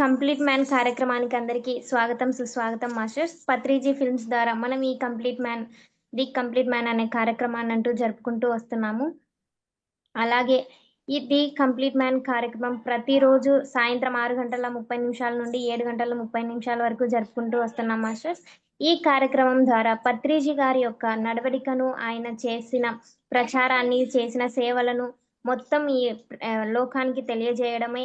Complete man కార్యక్రమానికి అందరికీ స్వాగతం సుస్వాగతం మాస్టర్స్. పత్రిజీ ఫిల్మ్స్ ద్వారా మనం ఈ కంప్లీట్ మ్యాన్ అనే కార్యక్రమాన్ని అంటూ జరుపుకుంటూ వస్తున్నాము. అలాగే ఈ ది కంప్లీట్ మ్యాన్ కార్యక్రమం ప్రతిరోజు సాయంత్రం 6:30 నుండి 7:30 వరకు జరుపుకుంటూ వస్తున్నాం మాస్టర్స్. ఈ కార్యక్రమం ద్వారా పత్రిజీ గారి యొక్క నడవడికను, ఆయన చేసిన ప్రచారాన్ని, చేసిన సేవలను మొత్తం ఈ లోకానికి తెలియజేయడమే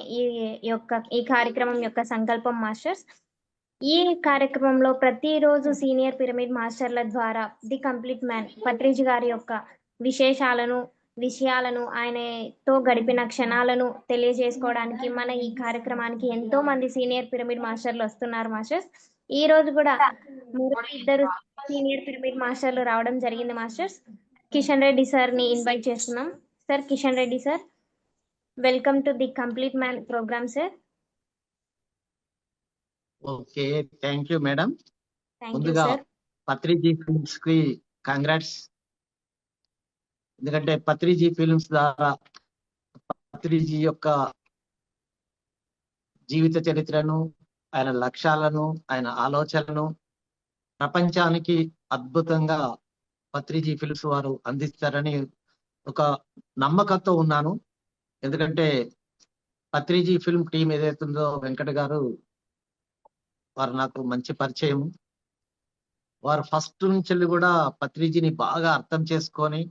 ఈ కార్యక్రమం యొక్క సంకల్పం మాస్టర్స్. ఈ కార్యక్రమంలో ప్రతిరోజు సీనియర్ పిరమిడ్ మాస్టర్ల ద్వారా ది కంప్లీట్ మ్యాన్ పత్రిజీ గారి యొక్క విషయాలను, ఆయనతో గడిపిన క్షణాలను తెలియజేసుకోవడానికి మన ఈ కార్యక్రమానికి ఎంతో మంది సీనియర్ పిరమిడ్ మాస్టర్లు వస్తున్నారు మాస్టర్స్. ఈ రోజు కూడా మరో 2 సీనియర్ పిరమిడ్ మాస్టర్లు రావడం జరిగింది మాస్టర్స్. కిషన్ రెడ్డి సార్ ని ఇన్వైట్ చేస్తున్నాం. Sir, Kishan Reddy sir, welcome to the complete man programme sir. Okay, thank you madam. Thank you ముందుగా సార్. పత్రిజీ ఫిల్మ్స్ కి కంగ్రాట్స్. ఎందుకంటే పత్రిజీ ఫిల్మ్స్ ద్వారా పత్రిజీ యొక్క జీవిత చరిత్రను, ఆయన లక్ష్యాలను, ఆయన ఆలోచనలను ప్రపంచానికి అద్భుతంగా పత్రిజీ ఫిల్మ్స్ వారు అందిస్తారని ఒక నమ్మకంతో ఉన్నాను. ఎందుకంటే పత్రిజీ ఫిల్మ్ టీం ఏదైతుందో వెంకట గారు, వారు నాకు మంచి పరిచయం. వారు ఫస్ట్ నుంచి కూడా పత్రిజీని బాగా అర్థం చేసుకొని,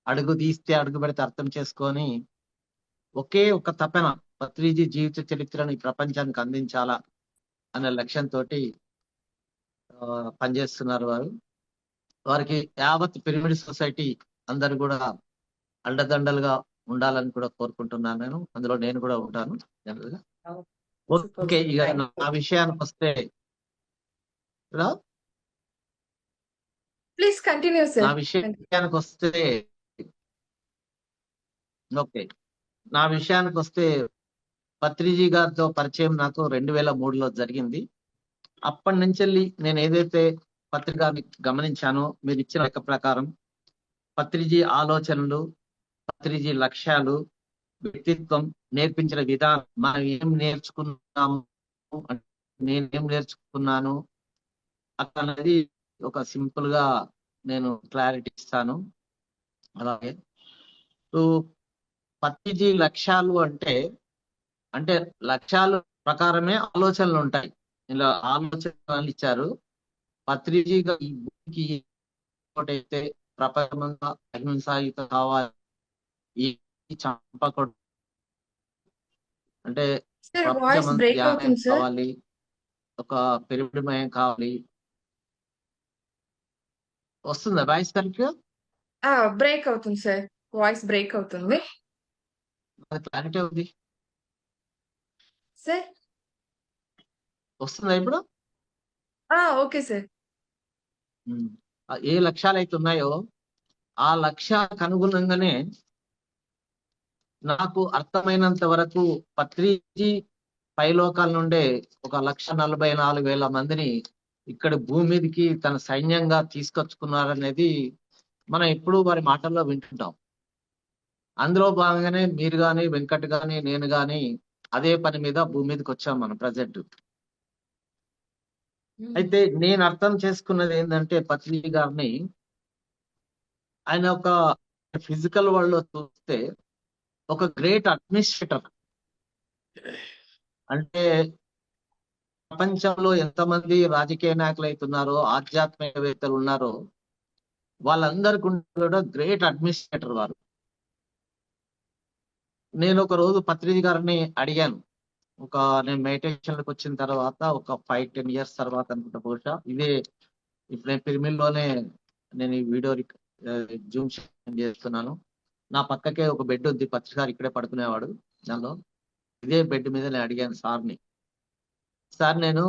అడుగు తీస్తే అడుగు పెడితే అర్థం చేసుకొని, ఒకే ఒక తపన పత్రిజీ జీవిత చరిత్రను ఈ ప్రపంచానికి అందించాలా అనే లక్ష్యంతో పనిచేస్తున్నారు వారు. వారికి యావత్ పిరమిడ్ సొసైటీ అందరు కూడా అండదండలుగా ఉండాలని కూడా కోరుకుంటున్నాను. అందులో నేను కూడా ఉంటాను జనరల్ గా. ఓకే, ఇక నా విషయానికి వస్తే ప్లీజ్ కంటిన్యూ సార్. నా విషయానికి వస్తే పత్రిజీ గారితో పరిచయం నాకు 2003లో జరిగింది. అప్పటి నుంచి నేను ఏదైతే పత్రికని గమనించానో, మీరు ఇచ్చిన లెక్క ప్రకారం పత్రిజీ ఆలోచనలు, పత్రిజీ లక్ష్యాలు, వ్యక్తిత్వం, నేర్పించిన విధానం, మనం ఏం నేర్చుకున్నాము, నేనేం నేర్చుకున్నాను అన్నది ఒక సింపుల్ గా నేను క్లారిటీ ఇస్తాను. అలాగే పత్రిజీ లక్ష్యాలు అంటే లక్ష్యాల ప్రకారమే ఆలోచనలు ఉంటాయి. ఇలా ఆలోచనలు ఇచ్చారు. పత్రిజీగా ఈ భూమికి అయితే ప్రపంచంగా అహింసాయుత కావాలి, ఈ చంపకూడదు, అంటే కావాలి, ఒక పిరమిడ్మయం కావాలి. వస్తుందా వాయిస్ కరెక్ట్ గా? బ్రేక్ అవుతుంది సార్, వాయిస్ బ్రేక్ అవుతుంది. క్లారిటీ ఉంది సార్? వస్తుందా ఇప్పుడు? Okay sir. ఏ లక్ష్యాలు అయితే ఉన్నాయో ఆ లక్ష్యాలకు అనుగుణంగానే నాకు అర్థమైనంత వరకు పత్రిజీ పైలోకాల నుండే 1,44,000 మందిని ఇక్కడ భూమి మీదకి తన సైన్యంగా తీసుకొచ్చుకున్నారనేది మనం ఎప్పుడూ వారి మాటల్లో వింటుంటాం. అందులో భాగంగానే మీరు గాని, వెంకట్ గాని, నేను గాని అదే పని మీద భూమి మీదకి వచ్చాం మనం ప్రజెంట్. అయితే నేను అర్థం చేసుకున్నది ఏంటంటే పత్రిజీ గారిని, ఆయన ఒక ఫిజికల్ వరల్డ్ లో చూస్తే ఒక గ్రేట్ అడ్మినిస్ట్రేటర్. అంటే ప్రపంచంలో ఎంతమంది రాజకీయ నాయకులు అవుతున్నారో, ఆధ్యాత్మికవేత్తలు ఉన్నారో, వాళ్ళందరికీ కూడా గ్రేట్ అడ్మినిస్ట్రేటర్ వారు. నేను ఒక రోజు పత్రిజీ గారిని అడిగాను, నేను మెడిటేషన్లకు వచ్చిన తర్వాత ఒక 5-10 years తర్వాత అనుకుంటా, బహుశా ఇదే ఇప్పుడు నేను పిరమిడ్లోనే నేను ఈ వీడియో జూమ్ చేస్తున్నాను. నా పక్కకే ఒక బెడ్ ఉంది, పత్రిజీ గారు ఇక్కడే పడుకునేవాడు. దానిలో ఇదే బెడ్ మీద నేను అడిగాను సార్ని, సార్ నేను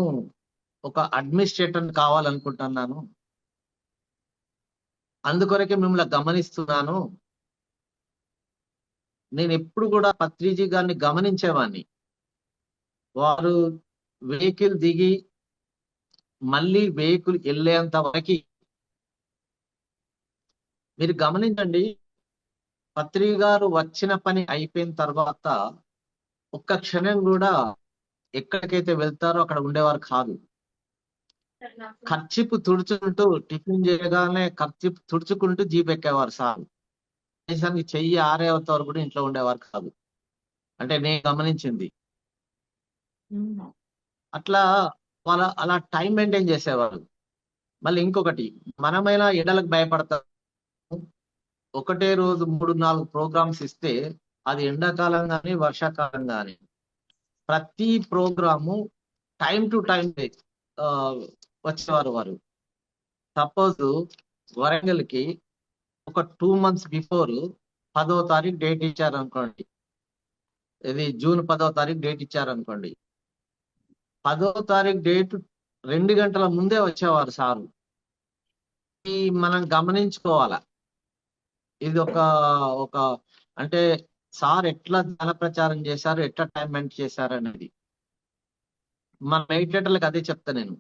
ఒక అడ్మినిస్ట్రేటర్ కావాలనుకుంటున్నాను, అందుకొరకే మిమ్మల్ని గమనిస్తున్నాను. నేను ఎప్పుడు కూడా పత్రిజీ గారిని గమనించేవాడిని. వారు వెహికల్ దిగి మళ్ళీ వెహికల్ వెళ్ళేంత వరకు మీరు గమనించండి. పత్రిజీ గారు వచ్చిన పని అయిపోయిన తర్వాత ఒక్క క్షణం కూడా ఎక్కడికైతే వెళ్తారో అక్కడ ఉండేవారు కాదు. ఖర్చిపు తుడుచుకుంటూ టిఫిన్ చేయగానే ఖర్చిపు తుడుచుకుంటూ జీప్ ఎక్కేవారు సార్. కనీసానికి చెయ్యి ఆరేంత వరకు కూడా ఇంట్లో ఉండేవారు కాదు. అంటే నేను గమనించింది. అట్లా అలా టైం మెయింటైన్ చేసేవారు. మళ్ళీ ఇంకొకటి, మనమైనా ఎండలకు భయపడతాం. ఒకటే రోజు 3-4 ప్రోగ్రామ్స్ ఇస్తే అది ఎండాకాలం కానీ వర్షాకాలం కానీ ప్రతి ప్రోగ్రాము టైం టు టైం వచ్చేవారు వారు. సపోజ్ వరంగల్కి ఒక 2 months బిఫోర్ 10వ తారీఖు డేట్ ఇచ్చారనుకోండి, ఇది జూన్ 10వ తారీఖు డేట్ ఇచ్చారనుకోండి, 10వ తారీఖు డేట్ 2 గంటల ముందే వచ్చేవారు సారు. ఈ మనం గమనించుకోవాలా. ఇది ఒక అంటే సార్ ఎట్లా జన ప్రచారం చేశారు, ఎట్లా టైం మెయింటైన్ చేశారు అనేది. మన మెడిటేటర్లకు అదే చెప్తా నేను.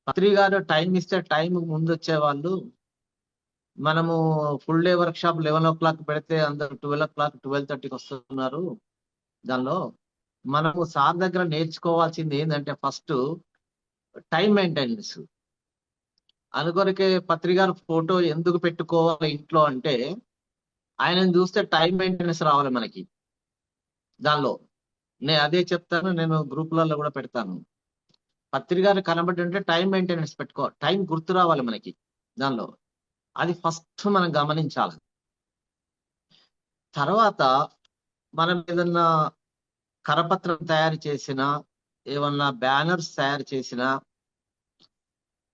పత్రి గారు టైం ఇస్తే టైం ముందు వచ్చేవాళ్ళు. మనము full day work shop 11 o'clock పెడితే అందరు 12 o'clock 12:30కి వస్తున్నారు. దానిలో మనము సార్ దగ్గర నేర్చుకోవాల్సింది ఏంటంటే ఫస్ట్ టైం మెయింటెనెన్స్. అనుకొరకే పత్రి గారు ఫోటో ఎందుకు పెట్టుకోవాలి ఇంట్లో అంటే, ఆయనను చూస్తే టైం మెయింటెనెన్స్ రావాలి మనకి. దానిలో నేను అదే చెప్తాను, నేను గ్రూపులలో కూడా పెడతాను. పత్రి గారు కనబడి ఉంటే టైం మెయింటెనెన్స్ పెట్టుకో, టైం గుర్తు రావాలి మనకి. దానిలో అది ఫస్ట్ మనం గమనించాలి. తర్వాత మనం ఏదన్నా కరపత్రం తయారు చేసినా, ఏమన్నా బ్యానర్స్ తయారు చేసినా,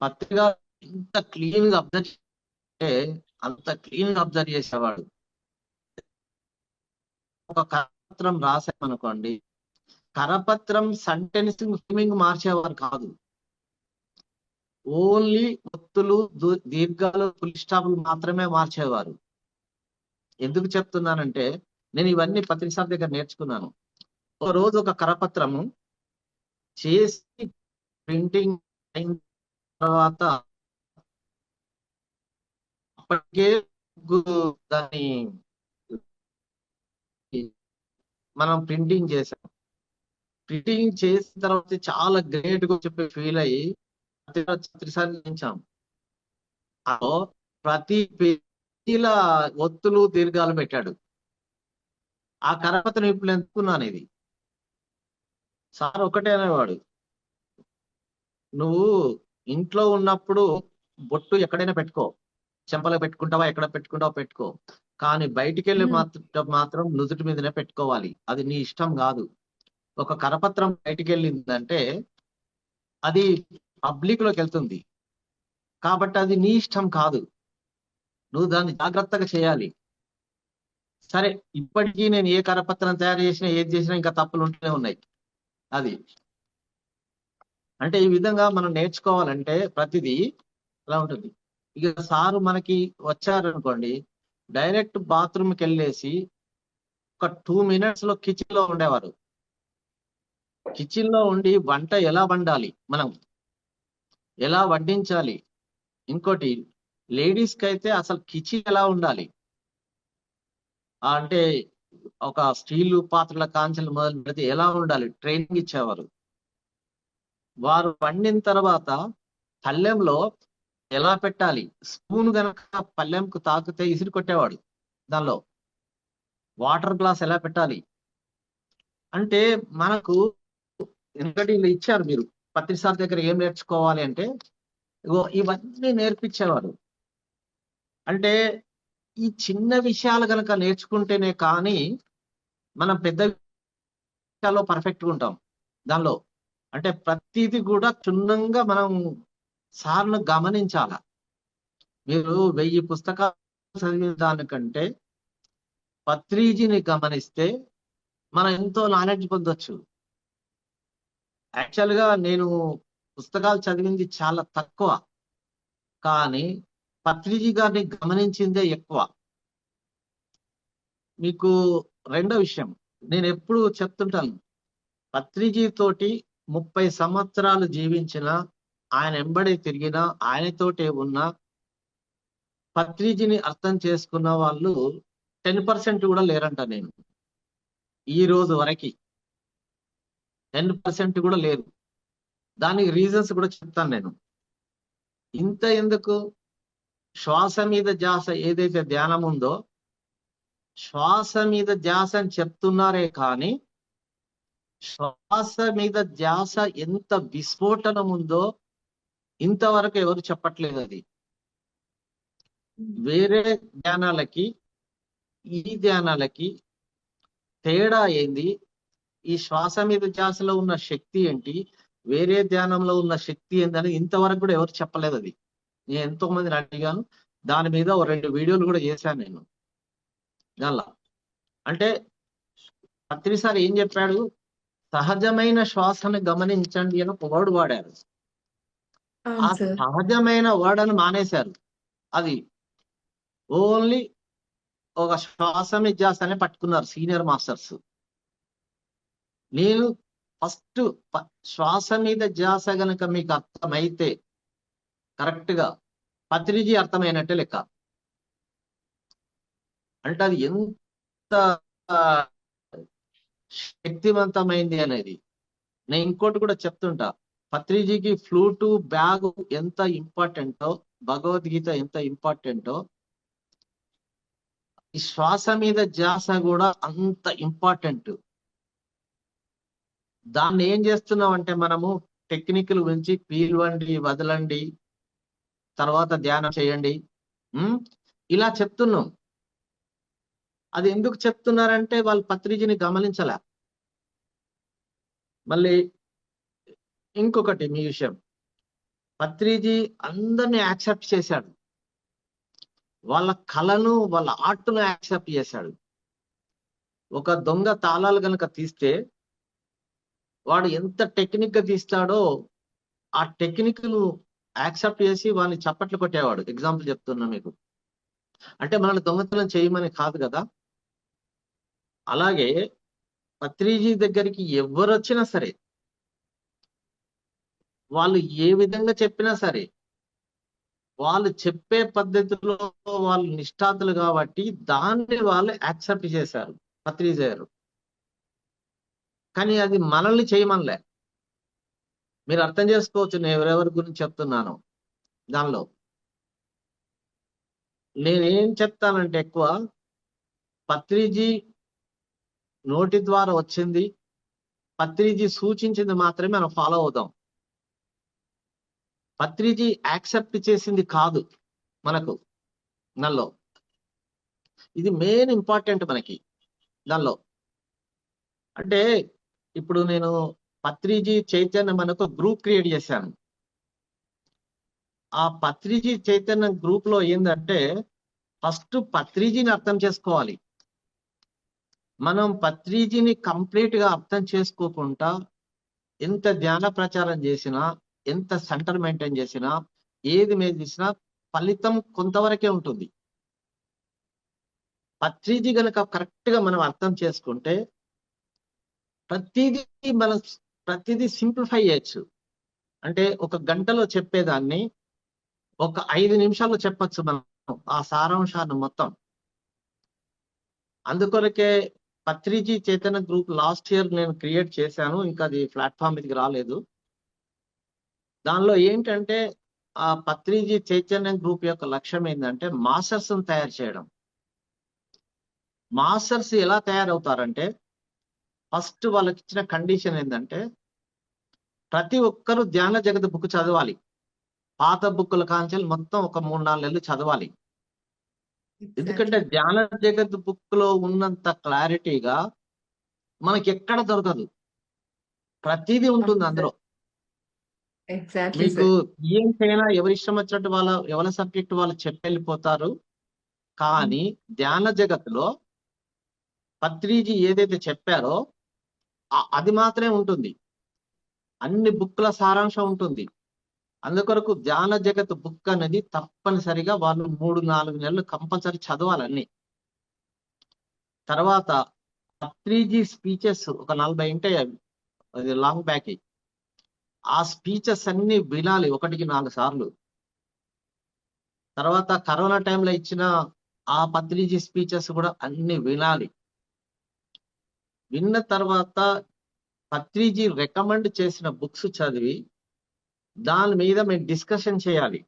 పత్రిక ఎంత క్లీన్ గా అబ్జర్వ్ చేస్తే అంత క్లీన్ గా అబ్జర్వ్ చేసేవాడు. ఒక కరపత్రం రాసామనుకోండి, కరపత్రం సెంటెన్సింగ్ ఫిల్మింగ్ మార్చేవారు కాదు. ఓన్లీ ఒత్తులు, దీర్ఘాలు, ఫుల్ స్టాప్లు మాత్రమే మార్చేవారు. ఎందుకు చెప్తున్నానంటే, నేను ఇవన్నీ పత్రిక సార్ దగ్గర నేర్చుకున్నాను. ఒక రోజు ఒక కరపత్రము చేసి ప్రింటింగ్ అయిన తర్వాత అప్పటికే దాన్ని మనం ప్రింటింగ్ చేసాం. ప్రింటింగ్ చేసిన తర్వాత చాలా గ్రేట్ గా చెప్పి ఫీల్ అయ్యి ప్రతిసారి ప్రతి పేజీల ఒత్తులు దీర్ఘాలు పెట్టాడు. ఆ కరపత్రం ఇప్పుడు ఎంచుకున్నాను. ఇది సార్ ఒకటే అనేవాడు, నువ్వు ఇంట్లో ఉన్నప్పుడు బొట్టు ఎక్కడైనా పెట్టుకో, చెంపలో పెట్టుకుంటావా, ఎక్కడ పెట్టుకుంటావా పెట్టుకో, కానీ బయటికి వెళ్ళి మాత్రం నుదుటి మీదనే పెట్టుకోవాలి. అది నీ ఇష్టం కాదు. ఒక కరపత్రం బయటికి వెళ్ళిందంటే అది పబ్లిక్ లోకి వెళ్తుంది, కాబట్టి అది నీ ఇష్టం కాదు. నువ్వు దాన్ని జాగ్రత్తగా చేయాలి. సరే, ఇప్పటికీ నేను ఏ కరపత్రం తయారు చేసినా, ఏది చేసినా ఇంకా తప్పులు ఉంటూనే ఉన్నాయి. అది అంటే ఈ విధంగా మనం నేర్చుకోవాలంటే ప్రతిదీ అలా ఉంటుంది. ఇక సారు మనకి వచ్చారనుకోండి, డైరెక్ట్ బాత్రూమ్కి వెళ్ళేసి ఒక 2 minutes లో కిచెన్ లో ఉండేవారు. కిచెన్ లో ఉండి వంట ఎలా వండాలి, మనం ఎలా వడ్డించాలి, ఇంకోటి లేడీస్ కి అయితే అసలు కిచెన్ ఎలా ఉండాలి అంటే ఒక స్టీల్ పాత్రల కాంచెలు మొదలు పెడితే ఎలా ఉండాలి ట్రైనింగ్ ఇచ్చేవారు. వారు వండిన తర్వాత పళ్ళెంలో ఎలా పెట్టాలి, స్పూన్ గనక పళ్ళెంకు తాకితే ఇసిరి కొట్టేవాడు. దానిలో వాటర్ గ్లాస్ ఎలా పెట్టాలి అంటే మనకు ఎందుకంటే ఇలా ఇచ్చారు. మీరు పత్రిక సార్ దగ్గర ఏం నేర్చుకోవాలి అంటే ఇవన్నీ నేర్పించేవారు. అంటే ఈ చిన్న విషయాలు కనుక నేర్చుకుంటేనే కానీ మనం పెద్ద విషయాల్లో పర్ఫెక్ట్గా ఉంటాం. దానిలో అంటే ప్రతిదీ కూడా క్షుణ్ణంగా మనం సార్ను గమనించాల. మీరు 1000 పుస్తకాలు చదివిన దానికంటే పత్రిజీని గమనిస్తే మనం ఎంతో నాలెడ్జ్ పొందొచ్చు. యాక్చువల్గా నేను పుస్తకాలు చదివింది చాలా తక్కువ, కానీ పత్రిజీ గారిని గమనించిందే ఎక్కువ. మీకు రెండో విషయం నేను ఎప్పుడు చెప్తుంటాను, పత్రిజీ తోటి 30 సంవత్సరాలు జీవించిన, ఆయన ఎంబడి తిరిగిన, ఆయనతోటే ఉన్న, పత్రిజీని అర్థం చేసుకున్న వాళ్ళు 10% కూడా లేరంట నేను ఈ రోజు వరకు. 10% కూడా లేదు. దానికి రీజన్స్ కూడా చెప్తాను నేను. ఇంత ఎందుకు? శ్వాస మీద ధ్యాస ఏదైతే ధ్యానం ఉందో, శ్వాస మీద ధ్యాస అని చెప్తున్నారే కానీ శ్వాస మీద ధ్యాస ఎంత విస్ఫోటనం ఉందో ఇంతవరకు ఎవరు చెప్పట్లేదు. అది వేరే ధ్యానాలకి ఈ ధ్యానాలకి తేడా ఏంది? ఈ శ్వాస మీద ధ్యాసలో ఉన్న శక్తి ఏంటి, వేరే ధ్యానంలో ఉన్న శక్తి ఏందని ఇంతవరకు కూడా ఎవరు చెప్పలేదు. అది నేను ఎంతో మందిని అడిగాను. దాని మీద ఓ 2 వీడియోలు కూడా చేశాను నేను. దానిలో అంటే పత్రిసారి ఏం చెప్పాడు? సహజమైన శ్వాసను గమనించండి అని ఒక వర్డ్ వాడారు. ఆ అవును సార్. సహజమైన వర్డ్ అని మానేశారు. అది ఓన్లీ ఒక శ్వాస మీద ధ్యాస అనే పట్టుకున్నారు సీనియర్ మాస్టర్స్. నేను ఫస్ట్ శ్వాస మీద ధ్యాస గనక మీకు అర్థమైతే కరెక్ట్ గా పత్రిజీ అర్థమైనట్టే లెక్క. అంటే అది ఎంత శక్తివంతమైంది అనేది. నేను ఇంకోటి కూడా చెప్తుంటా, పత్రిజీకి ఫ్లూటు బ్యాగ్ ఎంత ఇంపార్టెంటో, భగవద్గీత ఎంత ఇంపార్టెంటో, ఈ శ్వాస మీద ధ్యాస కూడా అంత ఇంపార్టెంట్. దాన్ని ఏం చేస్తున్నాం అంటే మనము టెక్నికల్ గురించి పీల్వండి, వదలండి, తర్వాత ధ్యానం చేయండి, ఇలా చెప్తున్నాం. అది ఎందుకు చెప్తున్నారంటే వాళ్ళు పత్రిజీని గమనించలే. మళ్ళీ ఇంకొకటి మీ విషయం, పత్రిజీ అందరినీ యాక్సెప్ట్ చేశాడు. వాళ్ళ కళను, వాళ్ళ ఆర్ట్ను యాక్సెప్ట్ చేశాడు. ఒక దొంగ తాళాలు కనుక తీస్తే వాడు ఎంత టెక్నిక్ గా తీస్తాడో ఆ టెక్నిక్ ను యాక్సెప్ట్ చేసి వాడిని చప్పట్లు కొట్టేవాడు. ఎగ్జాంపుల్ చెప్తున్నా మీకు. అంటే మనల్ని దొంగతనం చేయమని కాదు కదా. అలాగే పత్రిజీ దగ్గరికి ఎవరు వచ్చినా సరే, వాళ్ళు ఏ విధంగా చెప్పినా సరే, వాళ్ళు చెప్పే పద్ధతిలో వాళ్ళు నిష్ఠాతులు కాబట్టి దాన్ని వాళ్ళు యాక్సెప్ట్ చేశారు పత్రిజీ గారు. కానీ అది మనల్ని చేయమనలే. మీరు అర్థం చేసుకోవచ్చు నేను ఎవరెవరి గురించి చెప్తున్నాను. దానిలో నేనేం చెప్తానంటే, ఎక్కువ పత్రిజీ నోటి ద్వారా వచ్చింది, పత్రిజీ సూచించింది మాత్రమే మనం ఫాలో అవుతాం. పత్రిజీ యాక్సెప్ట్ చేసింది కాదు మనకు దానిలో. ఇది మెయిన్ ఇంపార్టెంట్ మనకి దానిలో. అంటే ఇప్పుడు నేను పత్రిజీ చైతన్యం మనకు గ్రూప్ క్రియేట్ చేశాను. ఆ పత్రిజీ చైతన్యం గ్రూప్ లో ఏంటంటే ఫస్ట్ పత్రిజీని అర్థం చేసుకోవాలి. మనం పత్రిజీని కంప్లీట్ గా అర్థం చేసుకోకుండా ఎంత ధ్యాన ప్రచారం చేసినా, ఎంత సెంటర్ మెయింటైన్ చేసినా, ఏది మీద చేసినా ఫలితం కొంతవరకే ఉంటుంది. పత్రిజీ గనక కరెక్ట్ గా మనం అర్థం చేసుకుంటే ప్రతిదీ సింప్లిఫై చేయొచ్చు. అంటే ఒక గంటలో చెప్పేదాన్ని ఒక 5 నిమిషాల్లో చెప్పచ్చు మనం ఆ సారాంశాన్ని మొత్తం. అందుకొరకే Patriji Chaitanya group last year నేను క్రియేట్ చేశాను. ఇంకా అది ప్లాట్ఫామ్ మీదకి రాలేదు. దానిలో ఏంటంటే ఆ పత్రిజీ చైతన్య గ్రూప్ యొక్క లక్ష్యం ఏంటంటే మాస్టర్స్ తయారు చేయడం. మాస్టర్స్ ఎలా తయారవుతారంటే ఫస్ట్ వాళ్ళకి ఇచ్చిన కండిషన్ ఏంటంటే ప్రతి ఒక్కరూ ధ్యాన జగత్ బుక్ చదవాలి. పాత బుక్కుల కాంచెలు మొత్తం ఒక 3-4 నెలలు చదవాలి. ఎందుకంటే ధ్యాన జగత్ బుక్ లో ఉన్నంత క్లారిటీగా మనకి ఎక్కడ దొరకదు. ప్రతిదీ ఉంటుంది అందులో. ఎగ్జాక్ట్లీ మీకు సార్. ఏం చేయనా ఎవరి ఇష్టం వచ్చినట్టు ఎవరి సబ్జెక్ట్ వాళ్ళు చెప్పి వెళ్ళిపోతారు. కానీ ధ్యాన జగత్తులో పత్రిజీ ఏదైతే చెప్పారో అది మాత్రమే ఉంటుంది. అన్ని బుక్ల సారాంశం ఉంటుంది. అందుకొరకు ధ్యాన జగత్ బుక్ అనేది తప్పనిసరిగా వాళ్ళు 3-4 నెలలు కంపల్సరీ చదవాలన్నీ. తర్వాత పత్రిజీ స్పీచెస్ ఒక 40 ఉంటాయి, అది లాంగ్ బ్యాక్. ఆ స్పీచెస్ అన్ని వినాలి 1-4 సార్లు. తర్వాత కరోనా టైంలో ఇచ్చిన ఆ పత్రిజీ స్పీచెస్ కూడా అన్ని వినాలి. విన్న తర్వాత పత్రిజీ రికమెండ్ చేసిన బుక్స్ చదివి దాని మీద మేము డిస్కషన్ చేయాలి.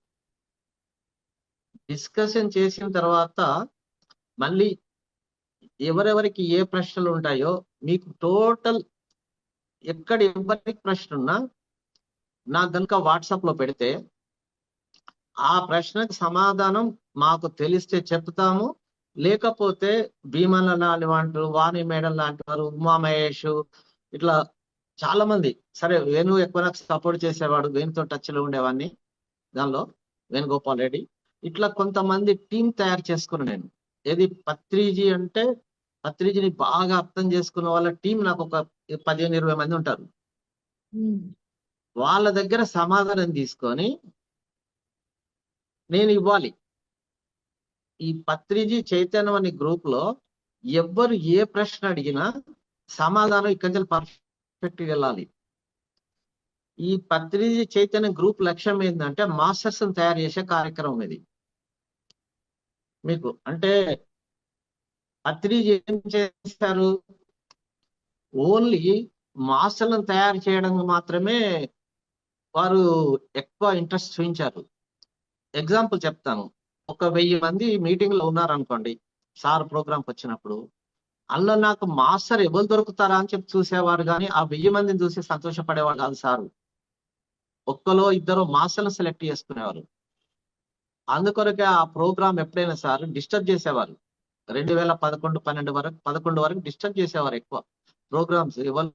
డిస్కషన్ చేసిన తర్వాత మళ్ళీ ఎవరెవరికి ఏ ప్రశ్నలు ఉంటాయో మీకు టోటల్ ఎక్కడ ఎవరికి ప్రశ్న ఉన్నా నాకు కనుక వాట్సాప్ లో పెడితే ఆ ప్రశ్నకు సమాధానం మాకు తెలిస్తే చెప్తాము. లేకపోతే భీమన్న లాంటి వారు, వాణి మేడం లాంటి వారు, ఉమా మహేష్, ఇట్లా చాలా మంది, సరే వేణు ఎక్కువ నాకు సపోర్ట్ చేసేవాడు, వేణుతో టచ్ లో ఉండేవాడిని, దానిలో వేణుగోపాల్ రెడ్డి, ఇట్లా కొంతమంది టీం తయారు చేసుకుని నేను ఏది పత్రిజీ అంటే పత్రిజీని బాగా అర్థం చేసుకున్న వాళ్ళ టీం నాకు ఒక 15-20 మంది ఉంటారు. వాళ్ళ దగ్గర సమాధానం తీసుకొని నేను ఇవ్వాలి. ఈ పత్రిజీ చైతన్యం అనే గ్రూప్ లో ఎవ్వరు ఏ ప్రశ్న అడిగినా సమాధానం ఇక్కడి నుంచి పర్ఫెక్ట్ వెళ్ళాలి. ఈ పత్రిజీ చైతన్య గ్రూప్ లక్ష్యం ఏంటంటే మాస్టర్స్ తయారు చేసే కార్యక్రమం ఇది. మీకు అంటే పత్రిజీ ఏం చేశారు, ఓన్లీ మాస్టర్లను తయారు చేయడం మాత్రమే వారు ఎక్కువ ఇంట్రెస్ట్ చూపించారు. ఎగ్జాంపుల్ చెప్తాను. ఒక 1000 మంది మీటింగ్ లో ఉన్నారనుకోండి, సార్ ప్రోగ్రాంకి వచ్చినప్పుడు, అందులో నాకు మాస్టర్ ఎవరు దొరుకుతారా అని చెప్పి చూసేవారు, కానీ ఆ 1000 మందిని చూసి సంతోషపడేవాడు కాదు సారు. ఒక్కలో ఇద్దరు మాస్టర్లు సెలెక్ట్ చేసుకునేవారు. అందుకొరకే ఆ ప్రోగ్రామ్ ఎప్పుడైనా సార్ డిస్టర్బ్ చేసేవారు. 2011-12 వరకు డిస్టర్బ్ చేసేవారు ఎక్కువ ప్రోగ్రామ్స్. ఎవరు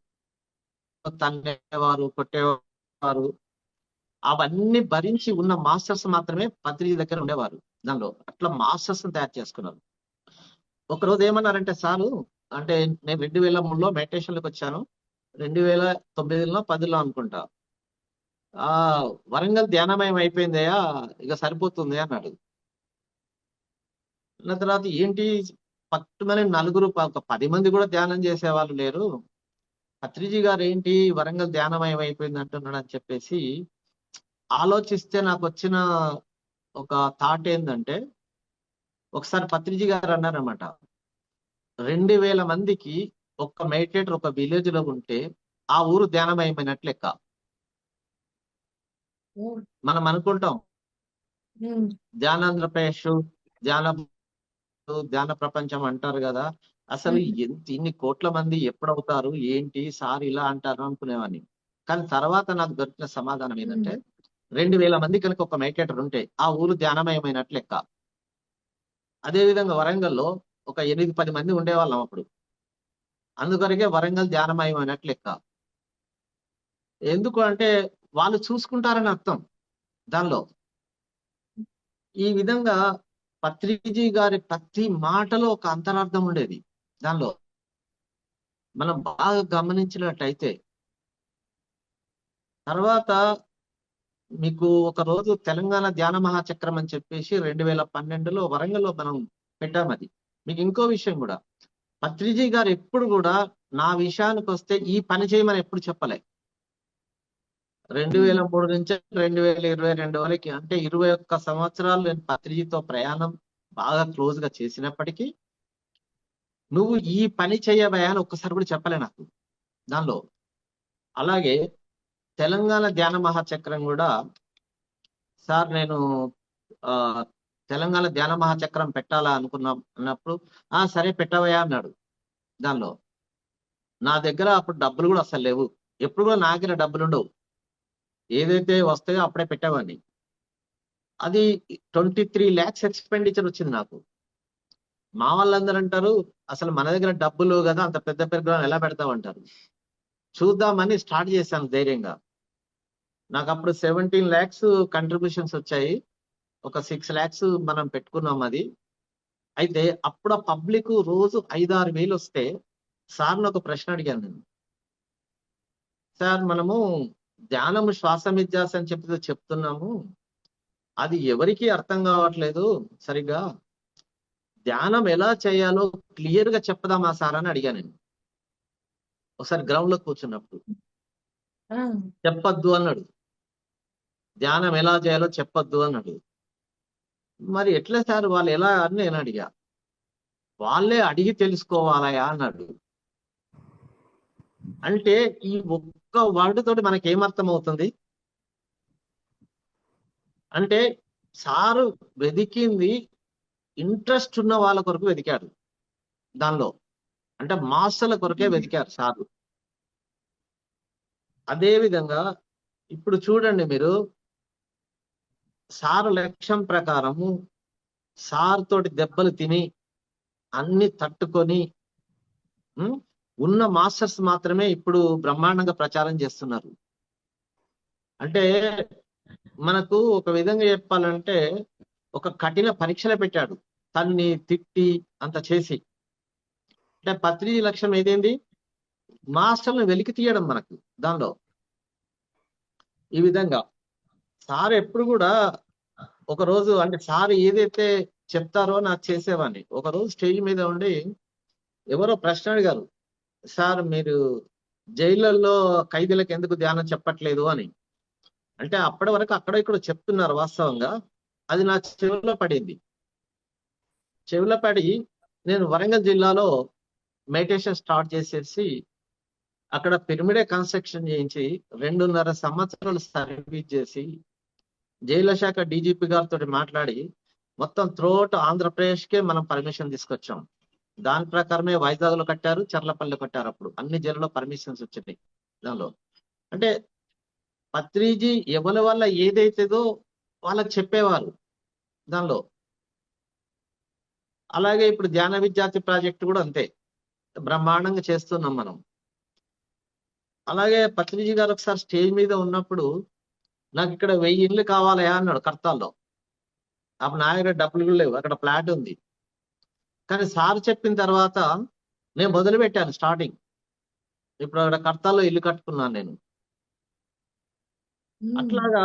తన్నేవారు, కొట్టేవారు, అవన్నీ భరించి ఉన్న మాస్టర్స్ మాత్రమే పత్రిజీ దగ్గర ఉండేవారు. దానిలో అట్లా మాస్టర్స్ తయారు చేసుకున్నారు. ఒకరోజు ఏమన్నారంటే సారు, అంటే నేను 2003లో మెడిటేషన్లోకి వచ్చాను, 2009-10లో అనుకుంటా, వరంగల్ ధ్యానమయం అయిపోయిందయ్యా, ఇక సరిపోతుంది అన్నాడు. అన్న తర్వాత ఏంటి పట్టుమని నలుగురు, ఒక 10 మంది కూడా ధ్యానం చేసే వాళ్ళు లేరు, పత్రిజీ గారు ఏంటి వరంగల్ ధ్యానమయం అయిపోయింది అంటున్నాడు అని చెప్పేసి ఆలోచిస్తే నాకు వచ్చిన ఒక థాట్ ఏంటంటే, ఒకసారి పత్రిజీ గారు అన్నారన్నమాట, 2000 మందికి ఒక్క మెడిటేటర్ ఒక విలేజ్ లో ఉంటే ఆ ఊరు ధ్యానమయమైనట్లు లెక్క. మనం అనుకుంటాం ధ్యానాంధ్రప్రదేశ్, ధ్యాన ప్రపంచం అంటారు కదా, అసలు ఇన్ని కోట్ల మంది ఎప్పుడవుతారు ఏంటి సార్ ఇలా అంటారు అనుకునేవాడిని. కానీ తర్వాత నాకు దొరికిన సమాధానం ఏంటంటే, 2000 మంది కనుక ఒక మెడిటేటర్ ఉంటే ఆ ఊరు ధ్యానమయమైనట్లు లెక్క. అదేవిధంగా వరంగల్లో ఒక 8-10 మంది ఉండేవాళ్ళం అప్పుడు, అందుకొరకే వరంగల్ ధ్యానమయమైనట్లు లెక్క. ఎందుకు అంటే వాళ్ళు చూసుకుంటారని అర్థం దానిలో. ఈ విధంగా పత్రిజీ గారి ప్రతి మాటలో ఒక అంతరార్థం ఉండేది దానిలో, మనం బాగా గమనించినట్లయితే. తర్వాత మీకు ఒక రోజు తెలంగాణ ధ్యాన మహాచక్రం అని చెప్పేసి 2012లో వరంగల్లో మనం పెట్టాం. అది మీకు ఇంకో విషయం కూడా, పత్రిజీ గారు ఎప్పుడు కూడా నా విషయానికి వస్తే ఈ పని చేయమని ఎప్పుడు చెప్పలే. 2003 నుంచి 2022 వరకు, అంటే 21 సంవత్సరాలు నేను పత్రిజీతో ప్రయాణం బాగా క్లోజ్ గా చేసినప్పటికీ నువ్వు ఈ పని చేయబోయా అని ఒక్కసారి కూడా చెప్పలే నాకు దానిలో. అలాగే తెలంగాణ ధ్యాన మహాచక్రం కూడా, సార్ నేను తెలంగాణ ధ్యాన మహాచక్రం పెట్టాలా అన్నప్పుడు సరే పెట్టవయా అన్నాడు. దానిలో నా దగ్గర అప్పుడు డబ్బులు కూడా అసలు లేవు, ఎప్పుడు కూడా నా దగ్గర డబ్బులు ఉండవు, ఏదైతే వస్తాయో అప్పుడే పెట్టేవాడిని. అది 23 lakhs ఎక్స్పెండిచర్ వచ్చింది నాకు. మా వాళ్ళందరూ అంటారు, అసలు మన దగ్గర డబ్బులు కదా అంత పెద్ద ప్రోగ్రాం ఎలా పెడతామంటారు. చూద్దామని స్టార్ట్ చేశాను ధైర్యంగా. నాకు అప్పుడు 17 lakhs కంట్రిబ్యూషన్స్ వచ్చాయి, ఒక 6 lakhs మనం పెట్టుకున్నాం అది. అయితే అప్పుడు ఆ పబ్లిక్ రోజు 5-6 వేలు వస్తే సార్ని ఒక ప్రశ్న అడిగాను నేను, సార్ మనము ధ్యానము శ్వాస నిధ్యాస అని చెప్పి చెప్తున్నాము, అది ఎవరికి అర్థం కావట్లేదు సరిగ్గా, ధ్యానం ఎలా చేయాలో క్లియర్ గా చెప్పదామా సార్ అని అడిగాను నేను ఒకసారి గ్రౌండ్ లో కూర్చున్నప్పుడు. చెప్పొద్దు అన్నాడు, ధ్యానం ఎలా చేయాలో చెప్పొద్దు అన్నాడు. మరి ఎట్లా సార్ వాళ్ళు ఎలా అని నేను అడిగా. వాళ్ళే అడిగి తెలుసుకోవాలయా అన్నాడు. అంటే ఈ ఒక్క వర్డ్ తోటి మనకి ఏమర్థం అవుతుంది అంటే సారు వెతికింది ఇంట్రెస్ట్ ఉన్న వాళ్ళ కొరకు వెతికాడు దానిలో. అంటే మాస్టర్ల కొరకే వెతికారు సారు. అదే విధంగా ఇప్పుడు చూడండి మీరు, సారు లక్ష్యం ప్రకారము సార్ తోటి దెబ్బలు తిని అన్ని తట్టుకొని ఉన్న మాస్టర్స్ మాత్రమే ఇప్పుడు బ్రహ్మాండంగా ప్రచారం చేస్తున్నారు. అంటే మనకు ఒక విధంగా చెప్పాలంటే ఒక కఠిన పరీక్షలు పెట్టాడు తన్ని తిట్టి అంత చేసి. అంటే పత్రిజీ లక్ష్యం ఏదేంది, మాస్టర్లను వెలికి తీయడం మనకు దానిలో. ఈ విధంగా సార్ ఎప్పుడు కూడా ఒక రోజు అంటే సార్ ఏదైతే చెప్తారో నాకు చేసేవాడిని. ఒక రోజు స్టేజ్ మీద ఉండి ఎవరో ప్రశ్న అడిగారు, సార్ మీరు జైళ్ళల్లో ఖైదీలకు ఎందుకు ధ్యానం చెప్పట్లేదు అని. అంటే అప్పటి వరకు అక్కడ ఇక్కడ చెప్తున్నారు వాస్తవంగా. అది నా చెవిలో పడింది. చెవిలో పడి నేను వరంగల్ జిల్లాలో మెడిటేషన్ స్టార్ట్ చేసేసి అక్కడ పిరమిడే కన్స్ట్రక్షన్ చేయించి 2.5 సంవత్సరాలు సర్వీస్ చేసి జైళ్ల శాఖ డీజీపీ గారితో మాట్లాడి మొత్తం త్రూఅవుట్ ఆంధ్రప్రదేశ్కే మనం పర్మిషన్ తీసుకొచ్చాం. దాని ప్రకారమే వైజాగ్ లో కట్టారు, చర్లపల్లి కట్టారు. అప్పుడు అన్ని జిల్లాలో పర్మిషన్స్ వచ్చినాయి దానిలో. అంటే పత్రిజీ ఎవరి వల్ల ఏదైతుందో వాళ్ళకి చెప్పేవారు దానిలో. అలాగే ఇప్పుడు ధ్యాన విద్యార్థి ప్రాజెక్ట్ కూడా అంతే బ్రహ్మాండంగా చేస్తున్నాం మనం. అలాగే పత్రిజీ గారు ఒకసారి స్టేజ్ మీద ఉన్నప్పుడు నాకు ఇక్కడ 1000 ఇండ్లు కావాలయా అన్నాడు కర్తాల్లో. అప్పుడు నా దగ్గర డబ్బులు కూడా లేవు, అక్కడ ఫ్లాట్ ఉంది. కానీ సార్ చెప్పిన తర్వాత నేను మొదలు పెట్టాను స్టార్టింగ్. ఇప్పుడు అక్కడ కర్తాల్లో ఇల్లు కట్టుకున్నాను నేను. అట్లాగా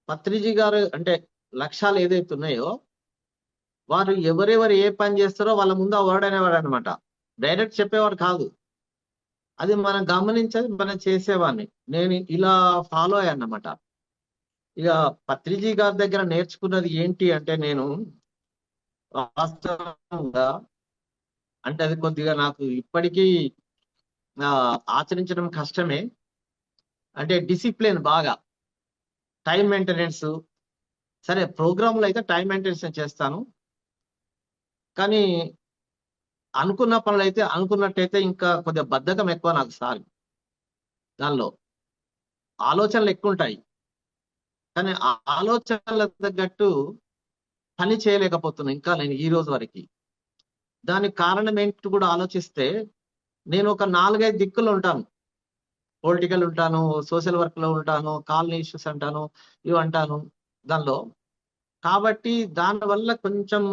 పత్రిజీ గారు అంటే లక్ష్యాలు ఏదైతే ఉన్నాయో వారు ఎవరెవరు ఏ పని చేస్తారో వాళ్ళ ముందు ఆ వర్డ్ అనేవాడు అనమాట. డైరెక్ట్ చెప్పేవాడు కాదు. అది మనం గమనించేది మనం చేసేవాడిని. నేను ఇలా ఫాలో అయ్యానమాట. ఇక పత్రిజీ గారి దగ్గర నేర్చుకున్నది ఏంటి అంటే నేను వాస్తవంగా అంటే అది కొద్దిగా నాకు ఇప్పటికీ ఆచరించడం కష్టమే. అంటే డిసిప్లిన్ బాగా, టైం మెయింటెనెన్స్. సరే ప్రోగ్రాంలో అయితే టైం మెయింటెనెన్స్ చేస్తాను, కానీ అనుకున్న పనులు అయితే అనుకున్నట్టయితే ఇంకా కొద్దిగా బద్ధకం ఎక్కువ నాకు సార్. దానిలో ఆలోచనలు ఎక్కువ ఉంటాయి, కానీ ఆ ఆలోచనల తగ్గట్టు పని చేయలేకపోతున్నా ఇంకా నేను ఈ రోజు వరకు. దానికి కారణం ఏంటి కూడా ఆలోచిస్తే నేను ఒక 4-5 దిక్కులు ఉంటాను. పొలిటికల్ ఉంటాను, సోషల్ వర్క్ లో ఉంటాను, కాలనీ ఇష్యూస్ అంటాను, ఇవి అంటాను దానిలో. కాబట్టి దానివల్ల కొంచెం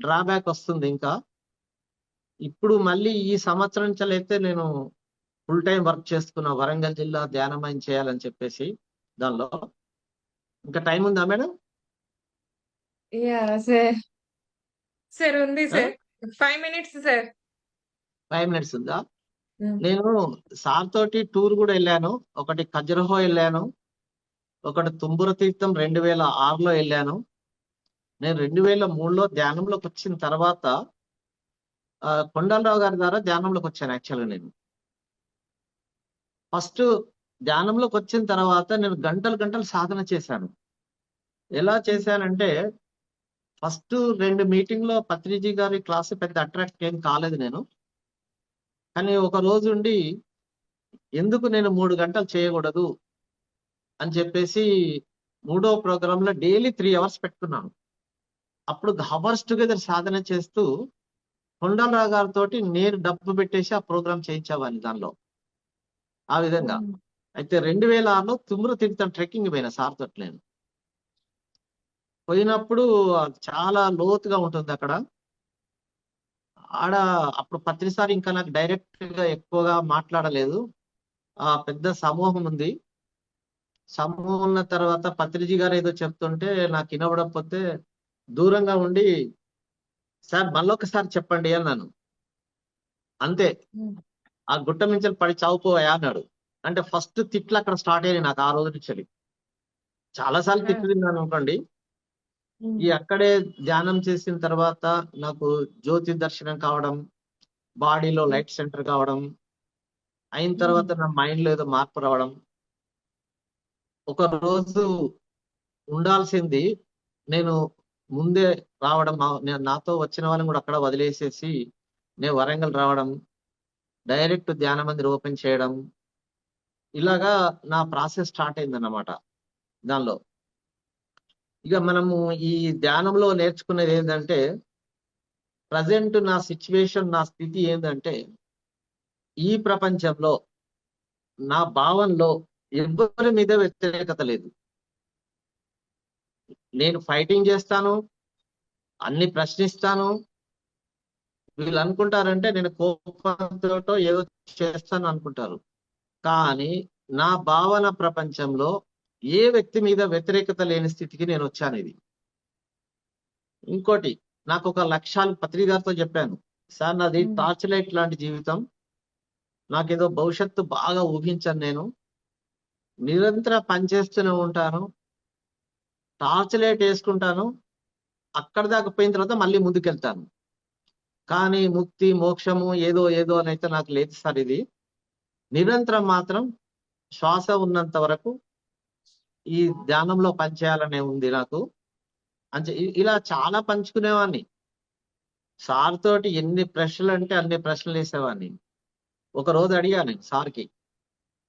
డ్రాబ్యాక్ వస్తుంది. ఇంకా ఇప్పుడు మళ్ళీ ఈ సంవత్సరం నుంచి అయితే నేను ఫుల్ టైం వర్క్ చేసుకున్నా వరంగల్ జిల్లా ధ్యానమయం చేయాలని చెప్పేసి దానిలో. ఇంకా టైం ఉందా మేడం? Yeah sir. సార్ ఉంది సార్. 5 minutes sir. 5 minutes ఉందా? నేను సార్ తోటి టూర్ కూడా వెళ్ళాను. ఒకటి ఖజురహో వెళ్ళాను, ఒకటి తుంబుర తీర్థం 2006లో వెళ్ళాను. నేను 2003లో ధ్యానంలోకి వచ్చిన తర్వాత కొండలరావు గారి ద్వారా ధ్యానంలోకి వచ్చాను. యాక్చువల్గా నేను ఫస్ట్ ధ్యానంలోకి వచ్చిన తర్వాత నేను గంటలు సాధన చేశాను. ఎలా చేశానంటే ఫస్ట్ 2 మీటింగ్లో పత్రిజీ గారి క్లాస్ పెద్ద అట్రాక్ట్ ఏం కాలేదు నేను. కానీ ఒక రోజు ఉండి ఎందుకు నేను 3 గంటలు చేయకూడదు అని చెప్పేసి 3వ ప్రోగ్రాంలో డైలీ 3 hours పెట్టుకున్నాను. అప్పుడు హవర్స్ టుగెదర్ సాధన చేస్తూ కొండలరావు గారితో నేను డబ్బు పెట్టేసి ఆ ప్రోగ్రామ్ చేయించేవాడిని దానిలో. ఆ విధంగా అయితే 2006లో తుమ్ముర తీర్థం ట్రెక్కింగ్ పోయిన సార్ తోటి నేను. పోయినప్పుడు చాలా లోతుగా ఉంటుంది అక్కడ. ఆడ అప్పుడు పత్రిసారి ఇంకా నాకు డైరెక్ట్ గా ఎక్కువగా మాట్లాడలేదు. ఆ పెద్ద సమూహం ఉంది. సమూహం ఉన్న తర్వాత పత్రిజీ గారు ఏదో చెప్తుంటే నాకు వినబడకపోతే దూరంగా ఉండి సార్ మళ్ళొకసారి చెప్పండి అన్నాను. అంతే, ఆ గుట్ట మించలు పడి చావుపోయా అన్నాడు. అంటే ఫస్ట్ తిట్లు అక్కడ స్టార్ట్ అయ్యాయి నాకు ఆ రోజు నుంచి. చాలాసార్లు తిట్లు తిన్నాను అనుకోండి. ఈ అక్కడే ధ్యానం చేసిన తర్వాత నాకు జ్యోతి దర్శనం కావడం, బాడీలో లైట్ సెంటర్ కావడం, అయిన తర్వాత నా మైండ్ లో ఏదో మార్పు రావడం. ఒక రోజు ఉండాల్సింది నేను ముందే రావడం, నేను నాతో వచ్చిన వాళ్ళని కూడా అక్కడ వదిలేసేసి నేను వరంగల్ రావడం, డైరెక్ట్ ధ్యాన మందిర్ ఓపెన్ చేయడం, ఇలాగా నా ప్రాసెస్ స్టార్ట్ అయిందన్నమాట. దానిలో ఇక మనము ఈ ధ్యానంలో నేర్చుకునేది ఏంటంటే, ప్రజెంట్ నా సిచ్యువేషన్, నా స్థితి ఏంటంటే, ఈ ప్రపంచంలో నా భావనలో ఎవ్వరి మీద వ్యతిరేకత లేదు. నేను ఫైటింగ్ చేస్తాను, అన్ని ప్రశ్నిస్తాను. వీళ్ళు అనుకుంటారంటే నేను కోపంతో ఏదో చేస్తాను అనుకుంటారు. కానీ నా భావన ప్రపంచంలో ఏ వ్యక్తి మీద వ్యతిరేకత లేని స్థితికి నేను వచ్చాను. ఇది ఇంకోటి, నాకు ఒక లక్ష్యాలు పత్రి గారితో చెప్పాను. సార్ నాది టార్చ్ లైట్ లాంటి జీవితం, నాకేదో భవిష్యత్తు బాగా ఊహించాను. నేను నిరంతరం పనిచేస్తూనే ఉంటాను, టార్చ్ లైట్ వేసుకుంటాను, అక్కడ దాకా పోయిన తర్వాత మళ్ళీ ముందుకెళ్తాను. కానీ ముక్తి మోక్షము ఏదో ఏదో అని అయితే నాకు లేదు సార్. ఇది నిరంతరం మాత్రం శ్వాస ఉన్నంత వరకు ఈ ధ్యానంలో పనిచేయాలనే ఉంది నాకు. అంటే ఇలా చాలా పంచుకునేవాడిని. సార్ తోటి ఎన్ని ప్రశ్నలు అంటే అన్ని ప్రశ్నలు వేసేవాడిని. ఒక రోజు అడిగాను సార్కి,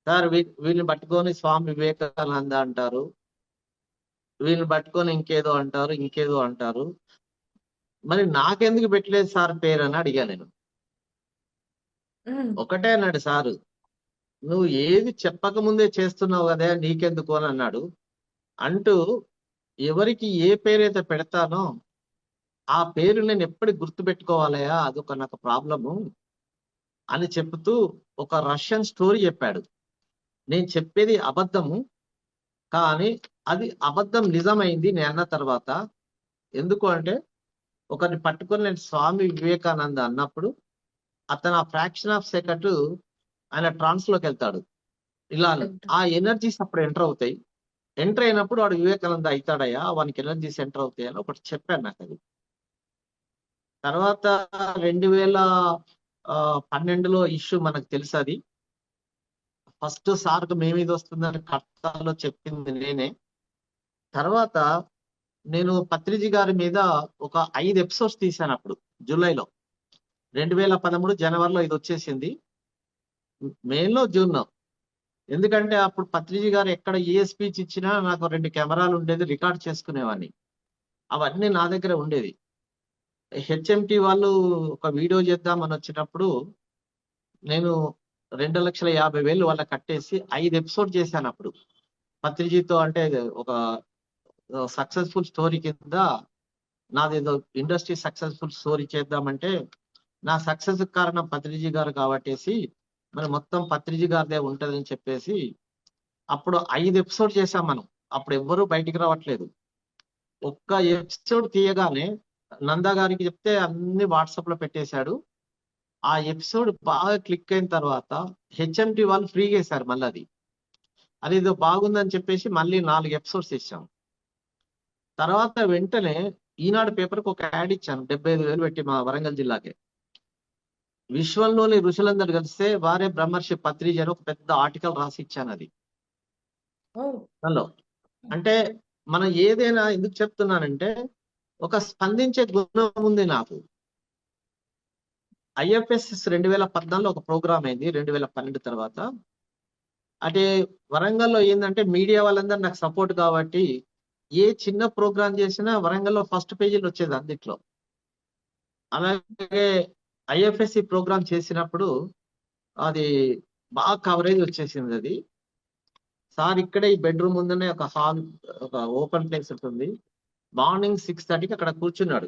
సార్ వీళ్ళని పట్టుకొని స్వామి వివేకానంద అంటారు, వీళ్ళని పట్టుకొని ఇంకేదో అంటారు, ఇంకేదో అంటారు, మరి నాకెందుకు పెట్టలేదు సార్ పేరు అని అడిగా నేను. ఒకటే అన్నాడు సారు, నువ్వు ఏది చెప్పక ముందే చేస్తున్నావు కదా, నీకెందుకు అని అన్నాడు. అంటూ ఎవరికి ఏ పేరైతే పెడతానో ఆ పేరు నేను ఎప్పటికి గుర్తు పెట్టుకోవాలయా, అదొక నాకు ప్రాబ్లము అని చెప్తూ ఒక రష్యన్ స్టోరీ చెప్పాడు. నేను చెప్పేది అబద్ధము, కానీ అది అబద్ధం నిజమైంది నేను అన్న తర్వాత. ఎందుకు అంటే, ఒకరిని పట్టుకొని నేను స్వామి వివేకానంద అన్నప్పుడు అతను ఆ ఫ్రాక్షన్ ఆఫ్ సెకండ్ ఆయన ట్రాన్స్ లోకి వెళ్తాడు. ఇలా ఆ ఎనర్జీస్ అప్పుడు ఎంటర్ అవుతాయి. ఎంటర్ అయినప్పుడు వాడు వివేకానంద అవుతాడయ్యా, వానికి ఎనర్జీస్ ఎంటర్ అవుతాయి అని ఒకటి చెప్పాడు నాకు. అది తర్వాత 2012లో ఇష్యూ మనకు తెలుసు. అది ఫస్ట్ సార్కు మేమీది వస్తుందని కర్తలో చెప్పింది నేనే. తర్వాత నేను పత్రిజీ గారి మీద ఒక 5 ఎపిసోడ్స్ తీశాను అప్పుడు జూలైలో. 2013 జనవరిలో ఇది వచ్చేసింది, మేలో జూన్లో. ఎందుకంటే అప్పుడు పత్రిజీ గారు ఎక్కడ ఏ స్పీచ్ ఇచ్చినా నాకు 2 కెమెరాలు ఉండేది, రికార్డ్ చేసుకునేవాడిని. అవన్నీ నా దగ్గర ఉండేది. హెచ్ఎంటి వాళ్ళు ఒక వీడియో చేద్దామని వచ్చినప్పుడు నేను 2,50,000 వాళ్ళకి కట్టేసి 5 ఎపిసోడ్ చేశాను అప్పుడు పత్రిజీతో. అంటే ఒక సక్సెస్ఫుల్ స్టోరీ కింద నాదేదో ఇండస్ట్రీ సక్సెస్ఫుల్ స్టోరీ చేద్దామంటే, నా సక్సెస్ కారణం పత్రిజీ గారు కాబట్టేసి మరి మొత్తం పత్రిజీ గారిదే ఉంటదని చెప్పేసి అప్పుడు 5 ఎపిసోడ్ చేశాం మనం. అప్పుడు ఎవ్వరూ బయటికి రావట్లేదు. ఒక్క ఎపిసోడ్ తీయగానే నందా గారికి చెప్తే అన్ని వాట్సాప్ లో పెట్టేశాడు. ఆ ఎపిసోడ్ బాగా క్లిక్ అయిన తర్వాత హెచ్ఎంటి వాళ్ళు ఫ్రీగా వేశారు మళ్ళీ. అది ఏదో బాగుందని చెప్పేసి మళ్ళీ 4 ఎపిసోడ్స్ ఇచ్చాం. తర్వాత వెంటనే ఈనాడు పేపర్కి ఒక యాడ్ ఇచ్చాను 75,000 పెట్టి, మా వరంగల్ జిల్లాకే. విశ్వంలోని ఋషులందరూ కలిస్తే వారే బ్రహ్మర్షి పత్రిజీ అని ఒక పెద్ద ఆర్టికల్ రాసి ఇచ్చాను. అది హలో అంటే మనం ఏదైనా ఎందుకు చెప్తున్నానంటే, ఒక స్పందించే గుణం ఉంది నాకు. IFSS 2014లో ఒక ప్రోగ్రామ్ అయింది, 2012 తర్వాత. అంటే వరంగల్లో ఏంటంటే మీడియా వాళ్ళందరూ నాకు సపోర్ట్ కాబట్టి ఏ చిన్న ప్రోగ్రామ్ చేసినా వరంగల్లో ఫస్ట్ పేజీలు వచ్చేది అందుట్లో. అలాగే IFSC ప్రోగ్రామ్ చేసినప్పుడు అది బాగా కవరేజ్ వచ్చేసింది. అది సార్ ఇక్కడే ఈ బెడ్రూమ్ ముందనే ఒక హాల్, ఒక ఓపెన్ ప్లేస్ ఉంటుంది. మార్నింగ్ 6:30కి అక్కడ కూర్చున్నాడు.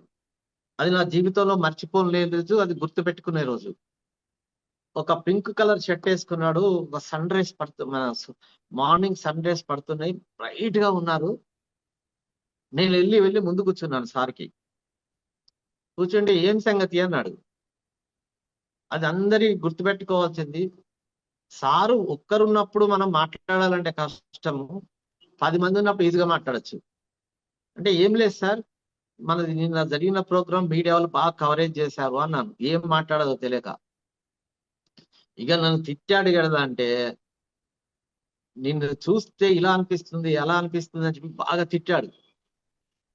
అది నా జీవితంలో మర్చిపోలేదు, అది గుర్తు పెట్టుకునే రోజు. ఒక పింక్ కలర్ షర్ట్ వేసుకున్నాడు, ఒక sunrise morning sunrise పడుతున్నాయి, బ్రైట్ గా ఉన్నారు. నేను వెళ్ళి ముందు కూర్చున్నాను సార్కి. కూర్చుంటే ఏం సంగతి అన్నాడు. అది అందరి గుర్తుపెట్టుకోవాల్సింది. సారు ఒక్కరున్నప్పుడు మనం మాట్లాడాలంటే కష్టము, 10 మంది ఉన్నప్పుడు ఈజీగా మాట్లాడచ్చు. అంటే ఏం లేదు సార్, మనది నిన్న జరిగిన ప్రోగ్రామ్ మీడియా వాళ్ళు బాగా కవరేజ్ చేశారు అన్నాను. ఏం మాట్లాడదో తెలియక. ఇక నన్ను తిట్టాడు కదా అంటే, నిన్ను చూస్తే ఇలా అనిపిస్తుంది అలా అనిపిస్తుంది అని చెప్పి బాగా తిట్టాడు.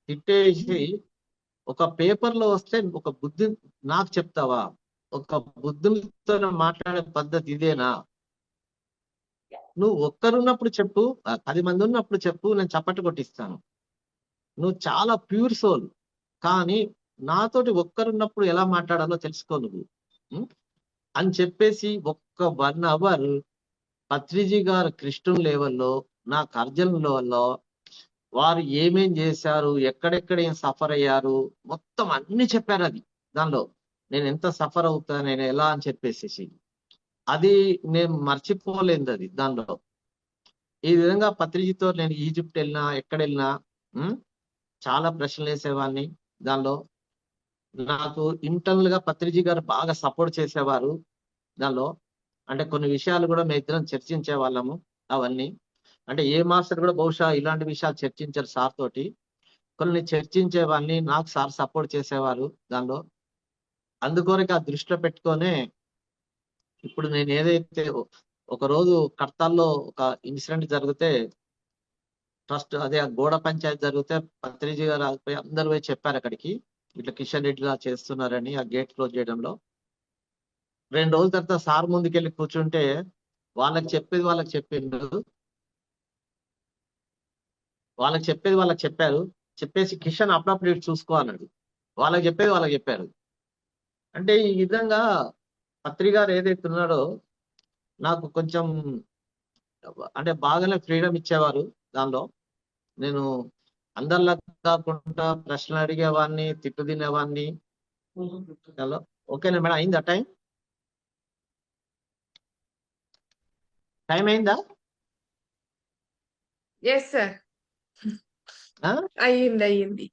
తిట్టేసి ఒక పేపర్ లో వస్తే ఒక బుద్ధి నాకు చెప్తావా, ఒక బుద్ధులతో మాట్లాడే పద్ధతి ఇదేనా? నువ్వు ఒక్కరున్నప్పుడు చెప్పు, 10 మంది ఉన్నప్పుడు చెప్పు, నేను చప్పట్లు కొట్టిస్తాను. నువ్వు చాలా ప్యూర్ సోల్, కానీ నాతోటి ఒక్కరున్నప్పుడు ఎలా మాట్లాడాలో తెలుసుకో నువ్వు, ఉం? అని చెప్పేసి ఒక్క 1 అవర్ పత్రిజీ గారు కృష్ణుని లెవెల్లో, నాకు అర్జున్ లెవెల్లో వారు ఏమేం చేశారు, ఎక్కడెక్కడ ఏం సఫర్ అయ్యారు, మొత్తం అన్ని చెప్పారు. అది దానిలో నేను ఎంత సఫర్ అవుతా, నేను ఎలా అని చెప్పేసి అది నేను మర్చిపోలేదు. అది దానిలో ఈ విధంగా పత్రిజీతో నేను ఈజిప్ట్ వెళ్ళినా, ఎక్కడ వెళ్ళినా చాలా ప్రశ్నలు వేసేవాడిని. దానిలో నాకు ఇంటర్నల్ గా పత్రిజీ గారు బాగా సపోర్ట్ చేసేవారు. దానిలో అంటే కొన్ని విషయాలు కూడా మేము ఇద్దరం చర్చించే వాళ్ళము. అవన్నీ అంటే ఏ మాస్టర్ కూడా బహుశా ఇలాంటి విషయాలు చర్చించారు సార్ తోటి. కొన్ని చర్చించేవాడిని, నాకు సార్ సపోర్ట్ చేసేవారు దానిలో. అందుకొరకు ఆ దృష్టిలో పెట్టుకొనే ఇప్పుడు నేను ఏదైతే ఒక రోజు కర్తాల్లో ఒక ఇన్సిడెంట్ జరిగితే, ట్రస్ట్ అదే గోడ పంచాయతీ జరిగితే పత్రిజీ గారు పోయి అందరు పోయి చెప్పారు అక్కడికి, ఇట్లా కిషన్ రెడ్డి లా చేస్తున్నారని ఆ గేట్ క్లోజ్ చేయడంలో. 2 రోజుల తర్వాత సార్ ముందుకెళ్ళి కూర్చుంటే వాళ్ళకి చెప్పేది వాళ్ళకి చెప్పిండు, వాళ్ళకి చెప్పారు. చెప్పేసి కిషన్ అప్పుడప్పుడు ఇటు చూసుకో అన్నాడు. వాళ్ళకి చెప్పేది వాళ్ళకి చెప్పారు. అంటే ఈ విధంగా పత్రి గారు ఏదైతే ఉన్నాడో నాకు కొంచెం అంటే బాగానే ఫ్రీడమ్ ఇచ్చేవారు. దానిలో నేను అందరిలా కాకుండా ప్రశ్నలు అడిగేవాడిని, తిట్టు తినేవాడిని. దానిలో ఓకేనా మేడం? అయిందా టైం? టైం అయిందా? ఎస్ సార్, ఆ? అయ్యింది.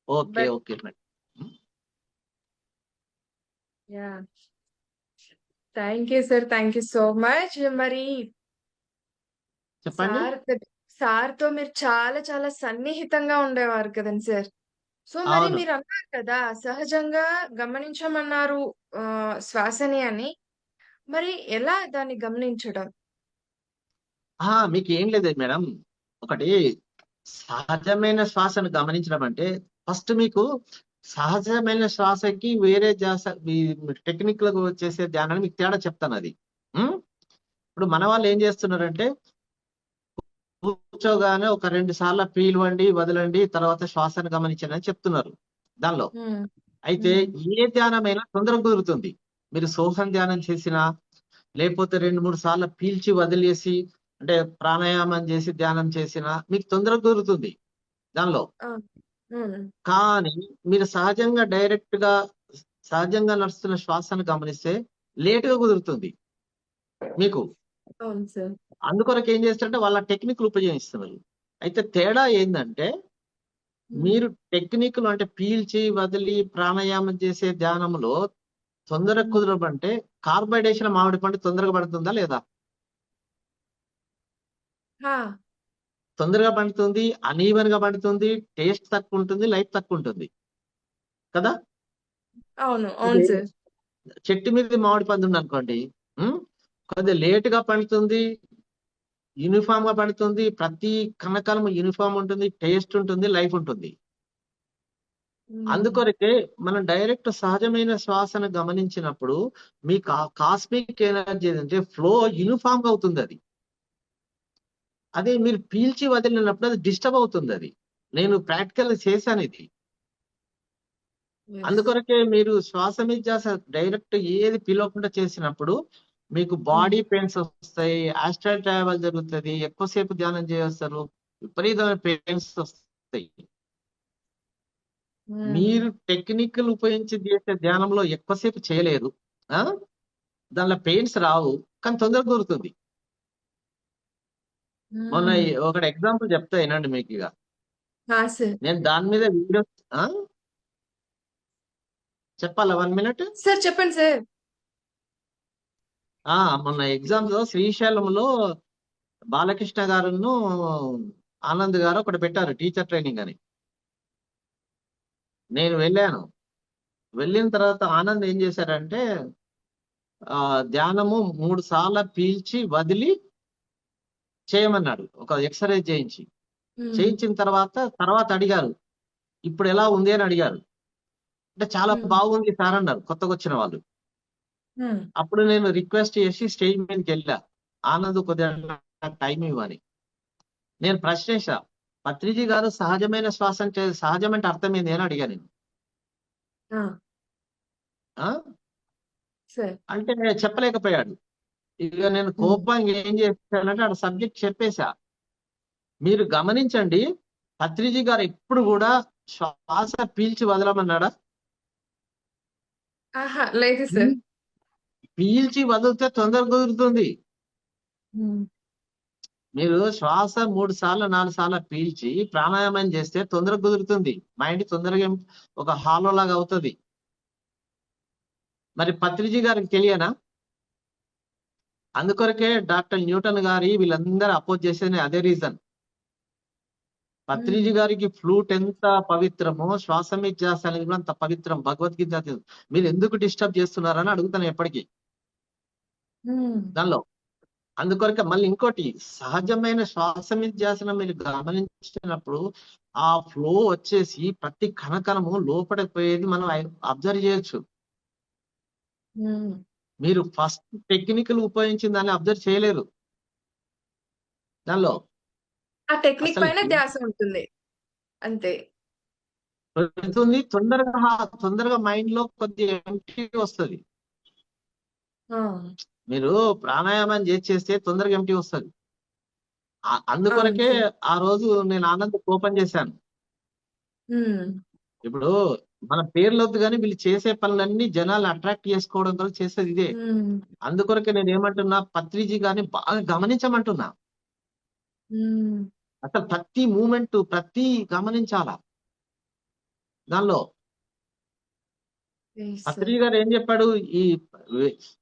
Okay but okay madam. Yeah, thank you sir, thank you so much. మరి చెప్పండి. సార్తో మీరు చాలా చాలా సన్నిహితంగా ఉండేవారు కదండి సార్. సో మరి అవును. మీరు అన్నారు కదా, సహజంగా గమనించమన్నారు శ్వాసని అని. మరి ఎలా దాన్ని గమనించడం? మీకు ఏం లేదు మేడం. ఒకటి సహజమైన శ్వాసను గమనించడం అంటే ఫస్ట్ మీకు సహజమైన శ్వాసకి వేరే టెక్నిక్ లకు చేసే ధ్యానాన్ని మీకు తేడా చెప్తాను. అది ఇప్పుడు మన వాళ్ళు ఏం చేస్తున్నారంటే కూర్చోగానే ఒక 2 సార్లు పీలవండి, వదలండి, తర్వాత శ్వాసను గమనించండి అని చెప్తున్నారు దానిలో. అయితే ఏ ధ్యానమైనా తొందరగా కుదురుతుంది. మీరు సోహం ధ్యానం చేసినా, లేకపోతే 2-3 సార్లు పీల్చి వదిలేసి అంటే ప్రాణాయామం చేసి ధ్యానం చేసినా మీకు తొందరగా కుదురుతుంది దానిలో. కానీ మీరు సహజంగా డైరెక్ట్ గా సహజంగా నడుస్తున్న శ్వాసను గమనిస్తే లేటుగా కుదురుతుంది మీకు. అవును సార్. అందుకొరకు ఏం చేస్తారంటే వాళ్ళ టెక్నిక్లు ఉపయోగిస్తున్నారు. అయితే తేడా ఏంటంటే మీరు టెక్నిక్లు అంటే పీల్చి వదిలి ప్రాణాయామం చేసే ధ్యానంలో తొందరగా కుదరబంటే కార్బైడేషన్ మామిడి పండు తొందరగా పడుతుందా లేదా? తొందరగా పండుతుంది, అనీవెన్ గా పండుతుంది, టేస్ట్ తక్కువ ఉంటుంది, లైఫ్ తక్కువ ఉంటుంది కదా. అవును అవును సార్. చెట్టు మీద మామిడి పండు ఉంది అనుకోండి, కొద్దిగా లేట్ గా పండుతుంది, యూనిఫామ్ గా పండుతుంది, ప్రతి కనకాలం యూనిఫామ్ ఉంటుంది, టేస్ట్ ఉంటుంది, లైఫ్ ఉంటుంది. అందుకొరకే మనం డైరెక్ట్ సహజమైన శ్వాసను గమనించినప్పుడు మీకు కాస్మిక్ ఎనర్జీ అంటే ఫ్లో యూనిఫామ్ గా అవుతుంది. అది అదే మీరు పీల్చి వదిలినప్పుడు అది డిస్టర్బ్ అవుతుంది. అది నేను ప్రాక్టికల్ చేశాను ఇది. అందుకొరకే మీరు శ్వాస మీద డైరెక్ట్ ఏది పిలవకుండా చేసినప్పుడు మీకు బాడీ పెయిన్స్ వస్తాయి, ఆస్ట్రల్ ట్రావెల్ జరుగుతుంది, ఎక్కువసేపు ధ్యానం చేస్తారు, విపరీతమైన పెయిన్స్ వస్తాయి. మీరు టెక్నికల్ ఉపయోగించి చేసే ధ్యానంలో ఎక్కువసేపు చేయలేరు, దానిలో పెయిన్స్ రావు, కానీ తొందరగా దొరుకుతుంది. మొన్న ఒకటి ఎగ్జాంపుల్ చెప్తా వినండి మీకు. ఇక నేను దాని మీద వీడియో చెప్పాలా? 1 మినిట్ సార్ చెప్పండి సార్. మొన్న ఎగ్జామ్స్ శ్రీశైలంలో బాలకృష్ణ గారును ఆనంద్ గారు ఒకటి పెట్టారు, టీచర్ ట్రైనింగ్ అని. నేను వెళ్ళాను. వెళ్ళిన తర్వాత ఆనంద్ ఏం చేశారంటే ధ్యానము 3 సార్లు పీల్చి వదిలి చేయమన్నాడు. ఒక ఎక్సర్సైజ్ చేయించి. చేయించిన తర్వాత అడిగారు, ఇప్పుడు ఎలా ఉంది అని అడిగారు. అంటే చాలా బాగుంది సార్ అన్నారు కొత్తగా వచ్చిన వాళ్ళు. అప్పుడు నేను రిక్వెస్ట్ చేసి స్టేజ్ మీదకి వెళ్ళా, ఆనంద్ కొద్దిగా టైం ఇవ్వని. నేను ప్రశ్నించా, పత్రిజీ గారు సహజమైన శ్వాస అంటే సహజం అంటే అర్థం ఏంది అని అడిగా నేను. అంటే చెప్పలేకపోయాడు. ఇక నేను కోపంగా ఏం చేశానంటే ఆడ సబ్జెక్ట్ చెప్పేశా. మీరు గమనించండి, పత్రిజీ గారు ఎప్పుడు కూడా శ్వాస పీల్చి వదలమన్నాడా? లేదు సార్. పీల్చి వదిలితే తొందరగా కుదురుతుంది. మీరు శ్వాస 3 సార్లు 4 సార్లు పీల్చి ప్రాణాయామం చేస్తే తొందరగా కుదురుతుంది. మైండ్ తొందరగా ఒక హాలో లాగా అవుతుంది. మరి పత్రిజీ గారికి తెలియనా? అందుకొరకే డాక్టర్ న్యూటన్ గారి వీళ్ళందరూ అపోజ్ చేసేది అదే రీజన్. పత్రిజీ గారికి ఫ్లూట్ ఎంత పవిత్రమో శ్వాసమిధ్యాస అనేది కూడా అంత పవిత్రం. భగవద్గీత మీరు ఎందుకు డిస్టర్బ్ చేస్తున్నారని అడుగుతాను ఎప్పటికీ దానిలో. అందుకొరకే మళ్ళీ ఇంకోటి, సహజమైన శ్వాసమిధ్యాసనం మీరు గమనించినప్పుడు ఆ ఫ్లో వచ్చేసి ప్రతి కణకణము లోపలికి పోయేది మనం అబ్జర్వ్ చేయొచ్చు. మీరు ఫస్ట్ టెక్నికల్ ఉపయోగించిన దాన్ని అబ్జర్వ్ చేయలేరు. దానిలో ఆ టెక్నిక్ పైన ధ్యాస ఉంటుంది అంతే. తొందరగా మైండ్ లో కొద్దిగా ఎంటీ వస్తుంది. మీరు ప్రాణాయామం చేస్తే తొందరగా ఎంటీ వస్తుంది. అందుకొరకే ఆ రోజు నేను ఆనంద్ ఓపెన్ చేశాను. ఇప్పుడు మన పేర్లు వద్దు కానీ వీళ్ళు చేసే పనులన్నీ జనాలు అట్రాక్ట్ చేసుకోవడం కోసం చేసేది ఇదే. అందుకొరకే నేను ఏమంటున్నా, పత్రిజీ గారిని బాగా గమనించమంటున్నా. అసలు ప్రతి మూమెంట్ ప్రతి గమనించాలా దానిలో. పత్రిజీ గారు ఏం చెప్పాడు,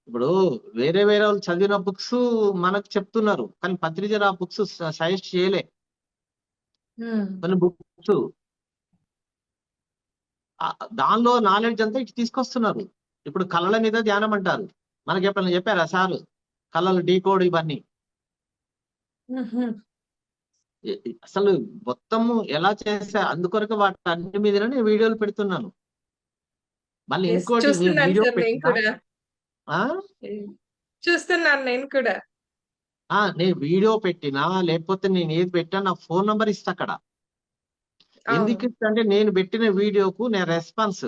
ఇప్పుడు వేరే వాళ్ళు చదివిన బుక్స్ మనకు చెప్తున్నారు, కానీ పత్రిజీ ఆ బుక్స్ సజెస్ట్ చేయలే. కొన్ని బుక్స్ దానిలో నాలెడ్జ్ అంతా ఇటు తీసుకొస్తున్నారు. ఇప్పుడు కళల మీద ధ్యానం అంటారు. మనకి ఎప్పుడైనా చెప్పారా సారు కళలు డీకోడ్ ఇవన్నీ? అసలు మొత్తము ఎలా చేసా, అందుకొరకు వాటి అన్ని మీద నేను వీడియోలు పెడుతున్నాను. మళ్ళీ ఇంకోటి, చూస్తున్నాను నేను కూడా. నేను వీడియో పెట్టినా లేకపోతే నేను ఏది పెట్టినా నా ఫోన్ నంబర్ ఇస్తా అక్కడ. ఎందుకు ఇస్తా అంటే నేను పెట్టిన వీడియోకు నేను రెస్పాన్స్,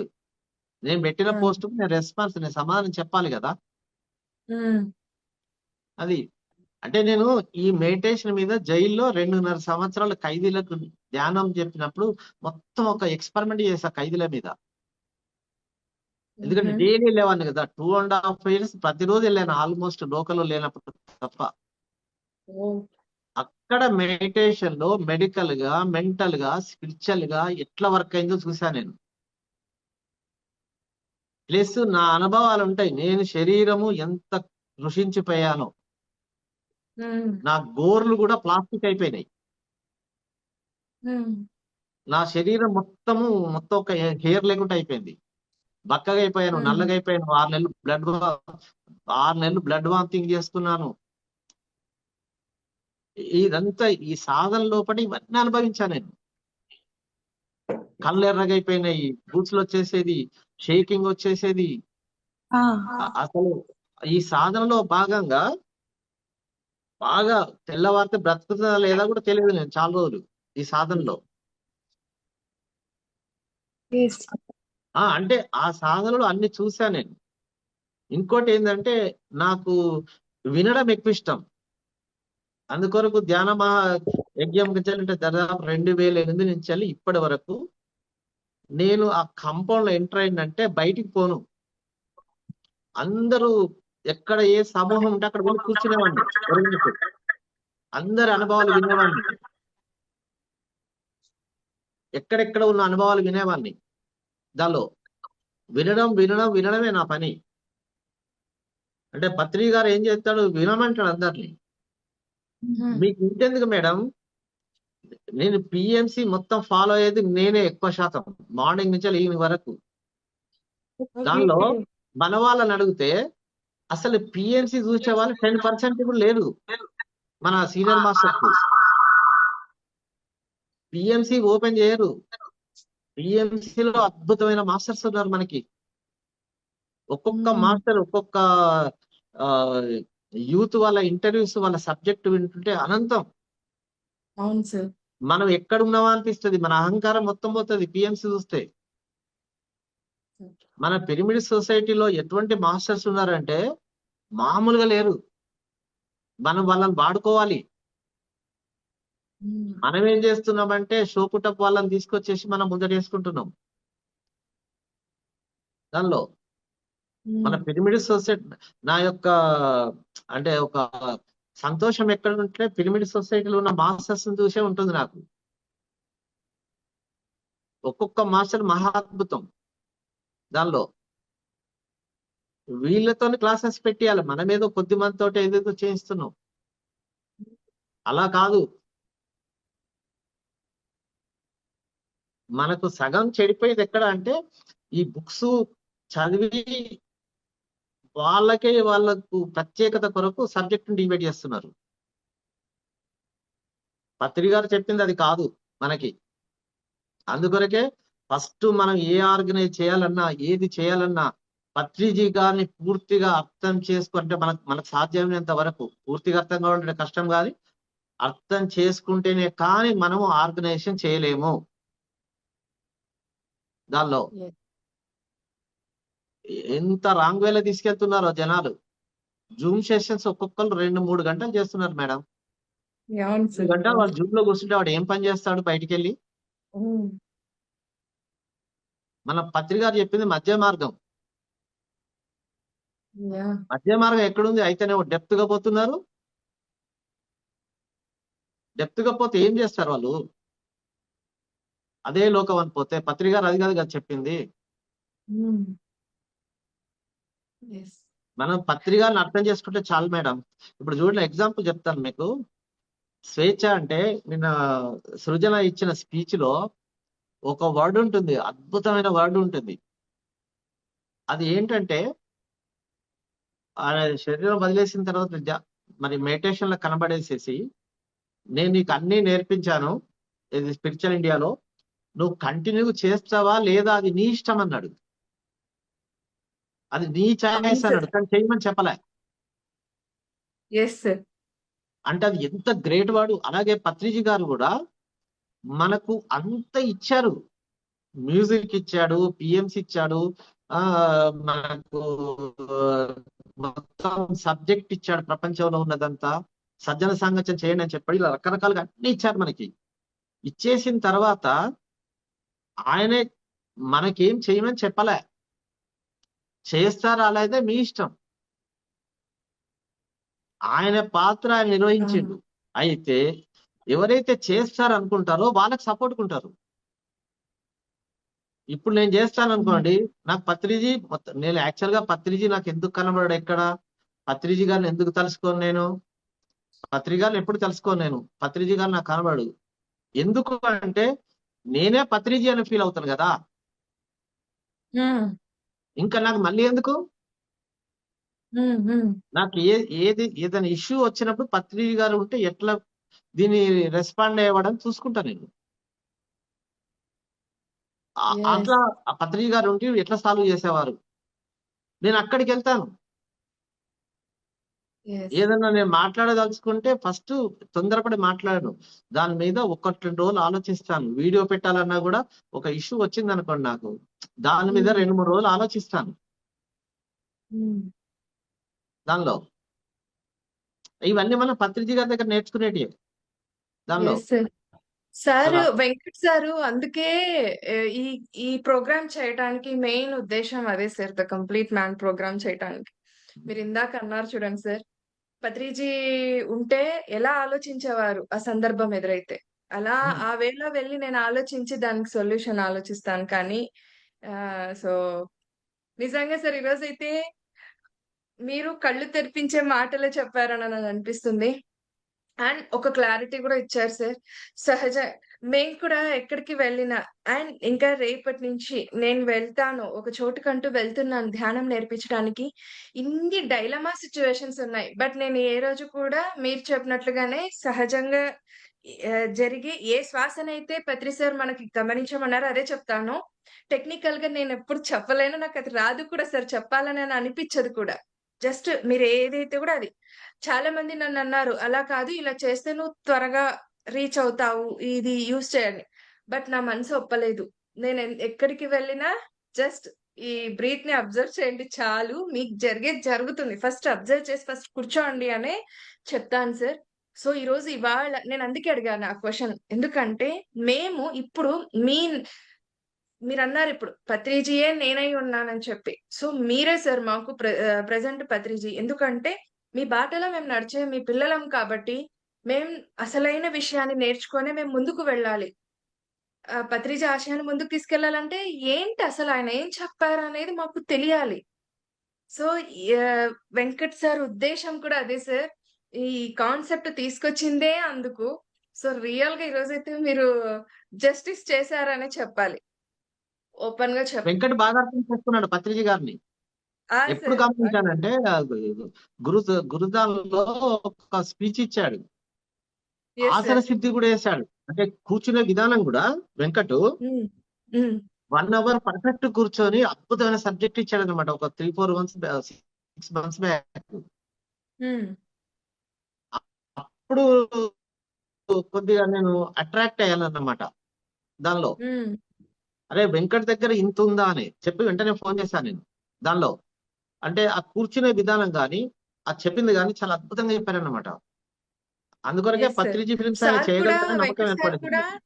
నేను పెట్టిన పోస్ట్ కు నేను రెస్పాన్స్, నేను సమాధానం చెప్పాలి కదా. అది అంటే నేను ఈ మెడిటేషన్ మీద జైల్లో 2.5 సంవత్సరాలు ఖైదీలకు ధ్యానం చెప్పినప్పుడు మొత్తం ఒక ఎక్స్పెరిమెంట్ చేశా ఖైదీల మీద. ఎందుకంటే డైలీ వెళ్ళేవాడిని కదా, 2.5 years ప్రతిరోజు వెళ్ళాను ఆల్మోస్ట్, లోకల్లో లేనప్పుడు తప్ప. అక్కడ మెడిటేషన్ లో మెడికల్ గా, మెంటల్ గా, స్పిరిచువల్ గా ఎట్లా వర్క్ అయిందో చూసా నేను. ప్లస్ నా అనుభవాలు ఉంటాయి. నేను శరీరము ఎంత కృషించిపోయానో, నా గోర్లు కూడా ప్లాస్టిక్ అయిపోయినాయి. నా శరీరం మొత్తం ఒక హెయిర్ లేకుండా అయిపోయింది. బక్కగా అయిపోయాను, నల్లగా అయిపోయాను. 6 నెలలు బ్లడ్ వామిటింగ్ చేసుకున్నాను. ఇదంతా ఈ సాధన లోపల ఇవన్నీ అనుభవించాను నేను. కళ్ళు ఎర్రగైపోయినాయి, బూట్స్లు వచ్చేసేది, షేకింగ్ వచ్చేసేది. అసలు ఈ సాధనలో భాగంగా బాగా తెల్లవారితే బ్రతుకుతుందా లేదా కూడా తెలియదు నేను చాలా రోజులు ఈ సాధనలో. అంటే ఆ సాధనలో అన్ని చూసా నేను. ఇంకోటి ఏంటంటే నాకు వినడం ఎక్కువ ఇష్టం. అందుకొరకు ధ్యాన మహా యజ్ఞం అంటే దాదాపు 2008 నుంచి ఇప్పటి వరకు నేను ఆ కాంపౌండ్ లో ఎంటర్ అయిందంటే బయటికి పోను. అందరూ ఎక్కడ ఏ సమూహం ఉంటే అక్కడ వెళ్ళి కూర్చునేవాడిని, అందరి అనుభవాలు వినేవాడిని, ఎక్కడెక్కడ ఉన్న అనుభవాలు వినేవాడిని. దానిలో వినడమే నా పని. అంటే పత్రిక గారు ఏం చేస్తాడు, వినమంటాడు అందరినీ. మీకు ఇంకెందుకు మేడం, నేను పిఎంసి మొత్తం ఫాలో అయ్యేది నేనే ఎక్కువ శాతం, మార్నింగ్ నుంచి ఈవినింగ్ వరకు. దానిలో మన వాళ్ళని అడిగితే అసలు పిఎంసి చూసే వాళ్ళు 10% కూడా లేరు మన సీనియర్ మాస్టర్స్. పిఎంసి ఓపెన్ చేయరు. పిఎంసిలో అద్భుతమైన మాస్టర్స్ ఉన్నారు మనకి. ఒక్కొక్క మాస్టర్ ఒక్కొక్క యూత్ వాళ్ళ ఇంటర్వ్యూస్ వాళ్ళ సబ్జెక్ట్ వింటుంటే అనంతం. అవును సార్. మనం ఎక్కడ ఉన్నామా అనిపిస్తుంది. మన అహంకారం మొత్తం పోతుంది పిఎంసి చూస్తే. మన పిరమిడ్ సొసైటీలో ఎటువంటి మాస్టర్స్ ఉన్నారంటే మామూలుగా లేరు. మనం వాళ్ళని వాడుకోవాలి. మనం ఏం చేస్తున్నామంటే షోపుటప్ వాళ్ళని తీసుకొచ్చేసి మనం ముందటేసుకుంటున్నాం. దానిలో మన పిరమిడ్ సొసైటీ నా యొక్క అంటే ఒక సంతోషం ఎక్కడ ఉంటే పిరమిడ్ సొసైటీలో ఉన్న మాస్టర్స్ చూసే ఉంటుంది నాకు. ఒక్కొక్క మాస్టర్ మహా అద్భుతం. దానిలో వీళ్ళతో క్లాసెస్ పెట్టియాలి. మనం ఏదో కొద్ది మందితో ఏదేదో చేయిస్తున్నాం. అలా కాదు. మనకు సగం చెడిపోయేది ఎక్కడ అంటే ఈ బుక్స్ చదివి వాళ్ళకు ప్రత్యేకత కొరకు సబ్జెక్ట్ డివైడ్ చేస్తున్నారు. పత్రి గారు చెప్పింది అది కాదు మనకి. అందుకొరకే ఫస్ట్ మనం ఏ ఆర్గనైజ్ చేయాలన్నా ఏది చేయాలన్నా పత్రిజీ గారిని పూర్తిగా అర్థం చేసుకుంటే మనకు సాధ్యమైనంత వరకు, పూర్తిగా అర్థం కావాలంటే కష్టం కాదు, అర్థం చేసుకుంటేనే కానీ మనము ఆర్గనైజేషన్ చేయలేము. దానిలో ఎంత రాంగ్ వేలో తీసుకెళ్తున్నారో జనాలు. జూమ్ సెషన్స్ ఒక్కొక్కరు 2-3 గంటలు చేస్తున్నారు మేడం. 2 గంటలు వాడు జూమ్ లో కూర్చుంటే వాడు ఏం పని చేస్తాడు బయటికి వెళ్ళి? మన పత్రిక గారు చెప్పింది మధ్య మార్గం. మధ్య మార్గం ఎక్కడుంది? అయితేనే డెప్త్ గా పోతున్నారు. డెప్త్ గా పోతే ఏం చేస్తారు వాళ్ళు? అదే లోకం అని పోతే పత్రిక గారు అది కాదు కదా చెప్పింది. మనం పత్రికలను అర్థం చేసుకుంటే చాలు మేడం. ఇప్పుడు చూడండి, ఎగ్జాంపుల్ చెప్తాను మీకు. స్వేచ్ఛ అంటే నిన్న సృజన ఇచ్చిన స్పీచ్ లో ఒక వర్డ్ ఉంటుంది, అద్భుతమైన వర్డ్ ఉంటుంది. అది ఏంటంటే ఆయన శరీరం వదిలేసిన తర్వాత మరి మెడిటేషన్ లో కనబడేసేసి, నేను నీకు అన్ని నేర్పించాను ఇది స్పిరిచువల్ ఇండియాలో, నువ్వు కంటిన్యూ చేస్తావా లేదా అది నీ ఇష్టం అన్నాడు. అది నీ చాయిస్ అన్నాడు, కానీ చేయమని చెప్పలే. అంటే అది ఎంత గ్రేట్ వాడు. అలాగే పత్రిజీ గారు కూడా మనకు అంత ఇచ్చారు. మ్యూజిక్ ఇచ్చాడు, పిఎంసి ఇచ్చాడు, మనకు మొత్తం సబ్జెక్ట్ ఇచ్చాడు, ప్రపంచంలో ఉన్నదంతా సజ్జన సాంగత్యం చేయండి అని చెప్పి ఇలా రకరకాలుగా అన్ని ఇచ్చారు మనకి. ఇచ్చేసిన తర్వాత ఆయనే మనకేం చేయమని చెప్పలే. చేస్తారా లేదా మీ ఇష్టం. ఆయన పాత్ర ఆయన నిర్వహించిండు. అయితే ఎవరైతే చేస్తారు అనుకుంటారో వాళ్ళకి సపోర్ట్ ఉంటారు. ఇప్పుడు నేను చేస్తాను అనుకోండి, నాకు పత్రిజీ నేను యాక్చువల్ గా పత్రిజీ నాకు ఎందుకు కనబడాడు? ఎక్కడ పత్రిజీ గారిని ఎందుకు తలుసుకోను? నేను పత్రిజీ గారిని ఎప్పుడు తలుసుకోను. నేను పత్రిజీ గారిని నాకు కనబడు. ఎందుకు అంటే నేనే పత్రిజీ అని ఫీల్ అవుతాను కదా. ఇంకా నాకు మళ్ళీ ఎందుకు? నాకు ఏదైనా ఇష్యూ వచ్చినప్పుడు పత్రిజీ గారు ఉంటే ఎట్లా దీన్ని రెస్పాండ్ అయ్యడం చూసుకుంటా నేను. అట్లా ఆ పత్రిజీ గారు ఉంటే ఎట్లా సాల్వ్ చేసేవారు. నేను అక్కడికి వెళ్తాను. ఏదన్నా నేను మాట్లాడదలుచుకుంటే ఫస్ట్ తొందరపడి మాట్లాడను. దాని మీద 1-2 రోజులు ఆలోచిస్తాను. వీడియో పెట్టాలన్నా కూడా ఒక ఇష్యూ వచ్చింది అనుకోండి, నాకు దాని మీద 2-3 రోజులు ఆలోచిస్తాను. దానిలో ఇవన్నీ మనం పత్రిజీ గారి దగ్గర నేర్చుకునేటివి. దానిలో సార్, అలా వెంకట్ సారు అందుకే ఈ ఈ ప్రోగ్రామ్ చేయడానికి మెయిన్ ఉద్దేశం అదే sir, the complete man programme చేయడానికి. మీరు ఇందాక అన్నారు చూడండి సార్, పత్రిజీ ఉంటే ఎలా ఆలోచించేవారు ఆ సందర్భం ఎదురైతే. అలా ఆ వేలో వెళ్ళి నేను ఆలోచించి దానికి సొల్యూషన్ ఆలోచిస్తాను. కానీ సో నిజంగా సార్ ఈరోజైతే మీరు కళ్ళు తెరిపించే మాటలే చెప్పారని నాకు అనిపిస్తుంది. అండ్ ఒక క్లారిటీ కూడా ఇచ్చారు సార్. సహజ మేము కూడా ఎక్కడికి వెళ్ళినా అండ్ ఇంకా రేపటి నుంచి నేను వెళ్తాను. ఒక చోటుకంటూ వెళ్తున్నాను ధ్యానం నేర్పించడానికి. ఇన్ని డైలమా సిట్యుయేషన్స్ ఉన్నాయి. బట్ నేను ఏ రోజు కూడా మీరు చెప్పినట్లుగానే సహజంగా జరిగే ఏ శ్వాసనైతే పత్రి సార్ మనకి గమనించమన్నారో అదే చెప్తాను. టెక్నికల్‌గా నేనెప్పుడు చెప్పలేను. నాకది రాదు కూడా సార్. చెప్పాలని అనిపిచ్చదు కూడా. జస్ట్ మీరు ఏదైతే కూడా అది. చాలా మంది నన్నన్నారు, "అలా కాదు ఇలా చేస్తే నువ్వు త్వరగా రీచ్ అవుతావు. ఇది యూజ్ చేయండి." బట్ నా మనసు ఒప్పలేదు. నేను ఎక్కడికి వెళ్ళినా జస్ట్ ఈ బ్రీత్‌ని అబ్జర్వ్ చేయండి చాలు. మీకు జరిగేది జరుగుతుంది. ఫస్ట్ అబ్జర్వ్ చేసి ఫస్ట్ కూర్చోండి అనే చెప్తాను సార్. సో, ఇవాళ నేను అందుకే అడిగాను ఆ క్వెషన్. ఎందుకంటే మేము ఇప్పుడు మీ మీరన్నారిప్పుడు పత్రిజీయే నేనై ఉన్నానని చెప్పి. సో, మీరే సార్ మాకు ప్రెజెంట్ పత్రిజీ. ఎందుకంటే మీ బాటలో మేము నడిచే మీ పిల్లలం కాబట్టి మేం అసలైన విషయాన్ని నేర్చుకొనే మేము ముందుకు వెళ్ళాలి. పత్రిజీ ఆశయాన్ని ముందుకు తీసుకెళ్లాలంటే ఏంటి అసలు ఆయన ఏం చెప్పారనేది మాకు తెలియాలి. సో, వెంకట్ సార్ ఉద్దేశ్యం కూడా అదే సార్. ఈ కాన్సెప్ట్ తీసుకొచ్చిందే అందుకు. సో, రియల్‌గా ఈరోజైతే మీరు జస్టిస్ చేశారనే చెప్పాలి. ఓపెన్‌గా వెంకట్ బాగా అర్థం చేసుకున్నాడు పత్రిజీ గారిని. ఎప్పుడు సార్. గమనించానంటే గురుదాల్లో ఒక స్పీచ్ ఇచ్చాడు. యెస్ ఆసన సార్. సిద్ధి కూడా వేశాడు. అంటే కూర్చునే విధానం కూడా వెంకట్ హ్మ్. హ్మ్. 1 అవర్ పర్ఫెక్ట్ కూర్చొని అద్భుతమైన సబ్జెక్ట్ ఇచ్చాడు అనమాట. ఒక 3-4 మంత్స్ 6 మంత్స్ బ్యాక్. హ్మ్. అప్పుడు కొద్దిగా నేను అట్రాక్ట్ అయ్యానన్నమాట దానిలో. హ్మ్. అరే వెంకట్ దగ్గర ఇంత ఉందా అని చెప్పి వెంటనే ఫోన్ చేశాను నేను దానిలో. అంటే ఆ కూర్చునే విధానం గాని, ఆ చెప్పింది గాని చాలా అద్భుతంగా చెప్పారన్నమాట. అందుకొరకే యెస్ సార్. పత్రిజీ ఫిల్మ్స్ ఆయన సార్ కూడా చేయగలుగుతారని నమ్మకం వెంకట్ సార్ ఏర్పడింది కూడా నాకు.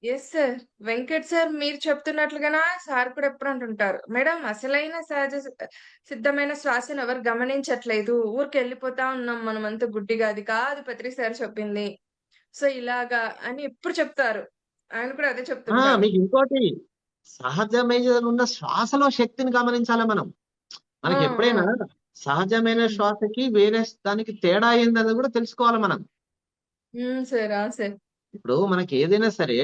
Yes sir. వెంకట్ సార్ మీరు చెప్తున్నట్లుగాన సార్ కూడా ఎప్పుడు అంటుంటారు. మేడం అసలైన సిద్ధమైన శ్వాసను ఎవరు గమనించట్లేదు. ఊరికెళ్ళిపోతా ఉన్నాం మనమంతా గుడ్డిగా. అది కాదు పత్రి సార్ చెప్పింది. సో, ఇలాగా అని ఎప్పుడు చెప్తారు. ఆయన కూడా అదే చెప్తుంటారు. మీకు ఇంకోటి సహజమైన ఉన్న శ్వాసలో శక్తిని గమనించాలి మనం. ఆ! మనకి ఆ! ఎప్పుడైనా సహజమైన హ్మ్. శ్వాసకి వేరే దానికి తేడా ఏందనేది కూడా తెలుసుకోవాలి మనం. హ్మ్. సార్. ఆ! సార్. ఇప్పుడు మనకి ఏదైనా సరే,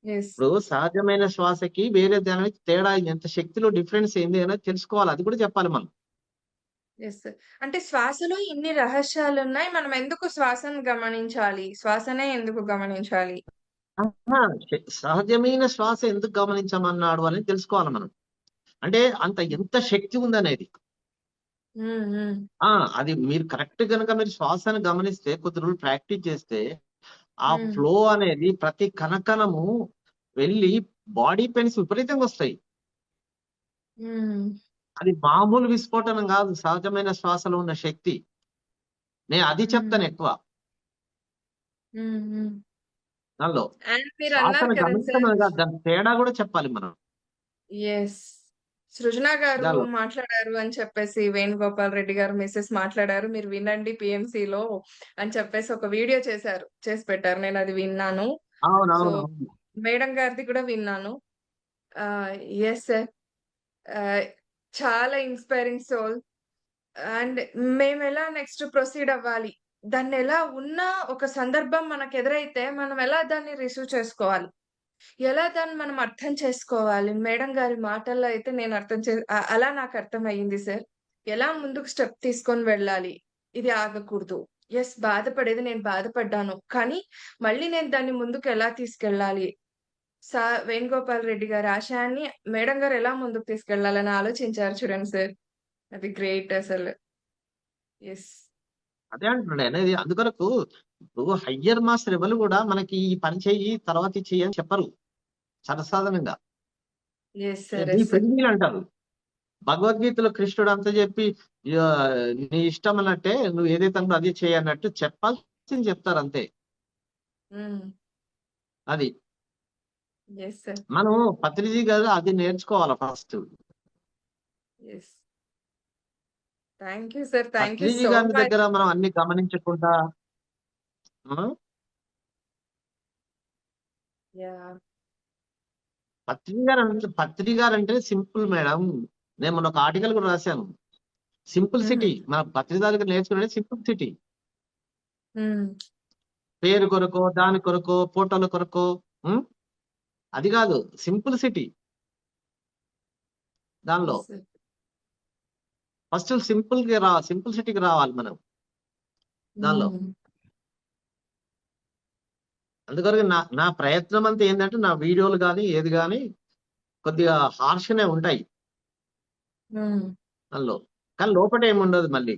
యెస్. ఇప్పుడు సహజమైన శ్వాసకి వేరే దానికి తేడా ఎంత శక్తిలో డిఫరెన్స్ ఏంది అనేది తెలుసుకోవాలి. అది కూడా చెప్పాలి మనం. Yes sir. అంటే శ్వాసలో ఇన్ని రహస్యాలున్నాయి. మనం ఎందుకు శ్వాసను గమనించాలి? శ్వాసనే ఎందుకు గమనించాలి? ఆహా! సహజమైన శ్వాస ఎందుకు గమనించమన్నాడు అనేది తెలుసుకోవాలి మనం. అంటే అంత ఎంత శక్తి ఉందనేది. హ్మ్. హ్మ్. ఆ! అది మీరు కరెక్ట్ గనుక మీరు శ్వాసను గమనిస్తే కొద్ది రోజులు ప్రాక్టీస్ చేస్తే, ఆ హ్మ్. ఫ్లో అనేది ప్రతి కణకణము వెళ్ళి బాడీ పెయిన్స్ విపరీతంగా వస్తాయి. హ్మ్. అది మామూలు విస్ఫోటనం కాదు సహజమైన శ్వాసలో ఉన్న శక్తి. నేను అది హ్మ్. చెప్తాను ఎక్కువ హ్మ్. హ్మ్. దానిలో. అండ్ మీరన్నారు శ్వాసను కదండీ సార్. గమనించడమే కాదు దాని తేడా కూడా చెప్పాలి మనం యెస్. సృజన గారు దానిలో. మాట్లాడారు అని చెప్పేసి వేణుగోపాల్ రెడ్డి గారు మిసెస్ మాట్లాడారు. మీరు వినండి పీఎంసీలో అని చెప్పేసి ఒక వీడియో చేసి పెట్టారు. నేనది విన్నాను. సో, అవునవునవును. మేడం గారిది కూడా విన్నాను. Yes sir. ఆహ్, చాలా ఇన్‌స్పైరింగ్ సోల్. అండ్ మేమెలా నెక్స్ట్ ప్రొసీడ్ అవ్వాలి? దాన్నెలా ఉన్న ఒక సందర్భం మనకెదురైతే మనం ఎలా దాన్ని రిసీవ్ చేసుకోవాలి? ఎలా దాన్ని మనం అర్థం చేసుకోవాలి? మేడం గారి మాటల్లో అయితే నేను అలా నాకు అర్థమయ్యింది సార్. ఎలా ముందుకు స్టెప్ తీసుకొని వెళ్ళాలి? ఇది ఆగకూడదు. యెస్ బాధపడేది నేను బాధపడ్డాను. కానీ మళ్ళీ నేను దాన్ని ముందుకు ఎలా తీసుకెళ్ళాలి? వేణుగోపాల్ రెడ్డి గారి ఆశయాన్ని మేడం గారు ఎలా ముందుకు తీసుకెళ్ళాలని ఆలోచించారు చూడండి సార్. అది గ్రేట్ అసలు. యెస్. అదే అంటున్నాడు అనేది. అందుకొరకు ఇప్పుడు హయ్యర్ మాస్టర్ ఎవరు కూడా మనకి ఈ పని చెయ్యి తర్వాత ఇది చెయ్యి అని చెప్పరు సర్వసాధారణంగా. Yes sir. Be yes sir. Friendly అంటారు. భగవద్గీతలో కృష్ణుడు అంతా చెప్పి నీ ఇష్టం అన్నట్టే నువ్వు ఏదైతే అన్నదో అదే చేయి అన్నట్టు చెప్పాల్సింది చెప్తారు అంతే. హ్మ్. అది యెస్ సార్. మనం పత్రిజీ గారు అది నేర్చుకోవాలి first. Yes. Thank you sir. Thank you Patriji so గారి మచ్. దగ్గర మనం అన్ని గమనించకుండా ఆ, యాహ్! పత్రిజీ గారు అంటే సింపుల్ మేడం. నేను మొన్న ఒక ఆర్టికల్ కూడా రాశాను. సింపుల్ హుహు. సిటీ మన పత్రిజీ దగ్గర నేర్చుకునేది సింపుల్ సిటీ. హ్మ్. పేరు కొరకో దాని కొరకో ఫోటోల కొరకో. ఉం? అది కాదు, సింప్లిసిటీ దానిలో. Yes sir. ఫస్ట్ సింప్లిసిటీకి రావాలి మనం దానిలో. అందుకొరకు నా ప్రయత్నం అంతా ఏంటంటే నా వీడియోలు కానీ ఏది కానీ కొద్దిగా హార్ష్గానే ఉంటాయి దానిలో, కానీ లోపల ఏముండదు మళ్ళీ.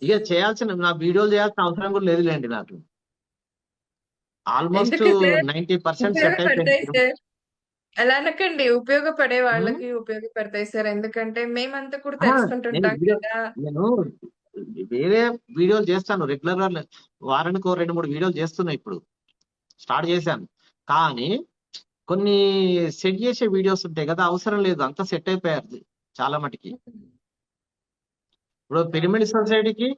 ఇక చేయాల్సిన నా వీడియోలు చేయాల్సిన అవసరం కూడా లేదులేండి నాకు. ఆల్మోస్ట్ ఎందుకు సార్? 90% సెట్ ఉపయోగపడతాయి అయిపోయింది. సార్. అలా అనకండి, ఉపయోగపడే వాళ్ళకి ఉపయోగపడతాయి సార్. ఎందుకంటే మేమంతా కూడా నేను తెలుసుకుంటుంటాం వీడియో కదా. నేను వేరే వీడియోలు చేస్తాను రెగ్యులర్ గా, వారానికి 2-3 వీడియోలు చేస్తున్నా, ఇప్పుడు స్టార్ట్ చేశాను. కానీ కొన్ని సెట్ చేసే వీడియోస్ ఉంటాయి కదా, అవసరం లేదు, అంతా సెట్ అయిపోయారు చాలా మటుకి. ఇప్పుడు పిరమిడ్ సొసైటీకి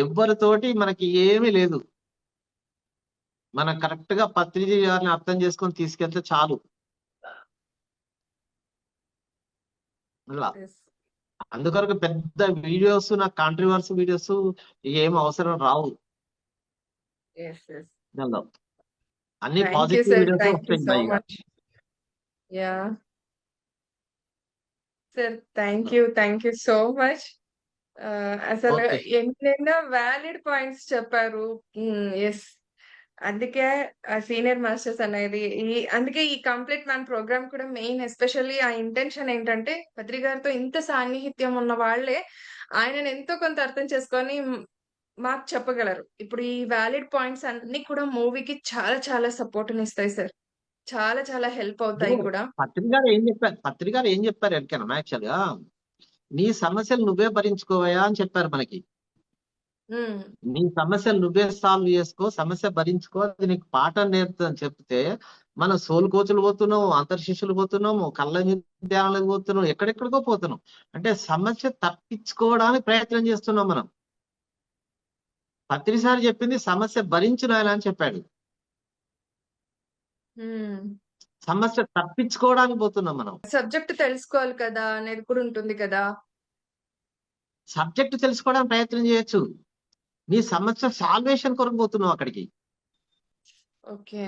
ఎవ్వరితోటి మనకి ఏమీ లేదు, మనం కరెక్ట్ గా పత్రిజీ గారిని అర్థం చేసుకొని తీసుకెళ్తే చాలు. అలా Yes. అందుకొరకు పెద్ద వీడియోస్, నాకు కాంట్రవర్సీ వీడియోస్ ఏం అవసరం రావు Yes, yes. దానిలో. అన్ని Thank you, positive sir. Videos Thank you వస్తాయి so పైగా. much. Yeah. Sir, thank you so much. అసలు ఓకే, ఎన్నెన్నో వ్యాలిడ్ పాయింట్స్ చెప్పారు. ఎస్, అందుకే సీనియర్ మాస్టర్స్ అనేది అందుకే ఈ కంప్లీట్ మ్యాన్ ప్రోగ్రామ్ కూడా మెయిన్, ఎస్పెషల్లీ ఆ ఇంటెన్షన్ ఏంటంటే పత్రి గారితో ఇంత సాన్నిహిత్యం ఉన్న వాళ్ళే ఆయనను ఎంతో కొంత అర్థం చేసుకొని మాకు చెప్పగలరు. ఇప్పుడు ఈ వ్యాలిడ్ పాయింట్స్ అన్ని కూడా మూవీకి చాలా చాలా సపోర్ట్ ఇస్తాయి సార్. చాలా చాలా హెల్ప్ అవుతాయి కూడా. పత్రిక గారు ఏం చెప్పారు ఎరికైనా, యాక్చువల్ గా నీ సమస్యలు నువ్వే భరించుకోవయా అని చెప్పారు మనకి. ఉమ్, నీ సమస్యలు నువ్వే సాల్వ్ చేసుకో, సమస్య భరించుకో, అది నీకు పాఠం నేర్పుతుందని చెప్తే మనం సోల్ కోచులు పోతున్నాము, అంతర్శిష్యులు పోతున్నాము, కళ్ళ ధ్యానాలకు పోతున్నాం, ఎక్కడెక్కడికో పోతున్నాం. అంటే సమస్య తప్పించుకోవడానికి ప్రయత్నం చేస్తున్నాం మనం. పత్రిసారి చెప్పింది సమస్య భరించు నాయనా అని చెప్పాడు. ఉమ్. సమస్య తప్పించుకోవడానికి పోతున్నాం మనం. సబ్జెక్ట్ తెలుసుకోవాలి కదా అనేది కూడా ఉంటుంది కదా. సబ్జెక్ట్ తెలుసుకోవడానికి ప్రయత్నం చేయొచ్చు, నీ సమస్య సాల్వేషన్ కొరకు పోతున్నావు అక్కడికి. ఓకే.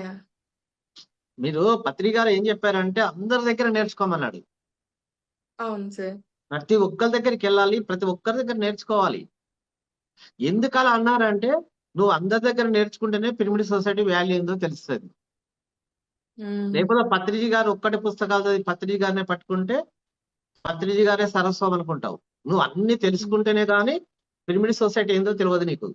మీరు పత్రిక గారు ఏం చెప్పారంటే అందరి దగ్గర నేర్చుకోమన్నాడు. అవును సార్. ప్రతి ఒక్కరి దగ్గరికి వెళ్ళాలి, ప్రతి ఒక్కరి దగ్గర నేర్చుకోవాలి. ఎందుకు అలా అన్నారంటే నువ్వు అందరి దగ్గర నేర్చుకుంటేనే పిరమిడ్ సొసైటీ వాల్యూ ఏందో తెలుస్తుంది. లేకపోతే పత్రిజీ గారు ఒక్కటి పుస్తకాలు చదివి పత్రిజీ గారినే పట్టుకుంటే పత్రిజీ గారే సరస్వం అనుకుంటావు. నువ్వు అన్ని తెలుసుకుంటేనే కానీ పిరమిడ్ సొసైటీ ఏందో తెలియదు నీకు.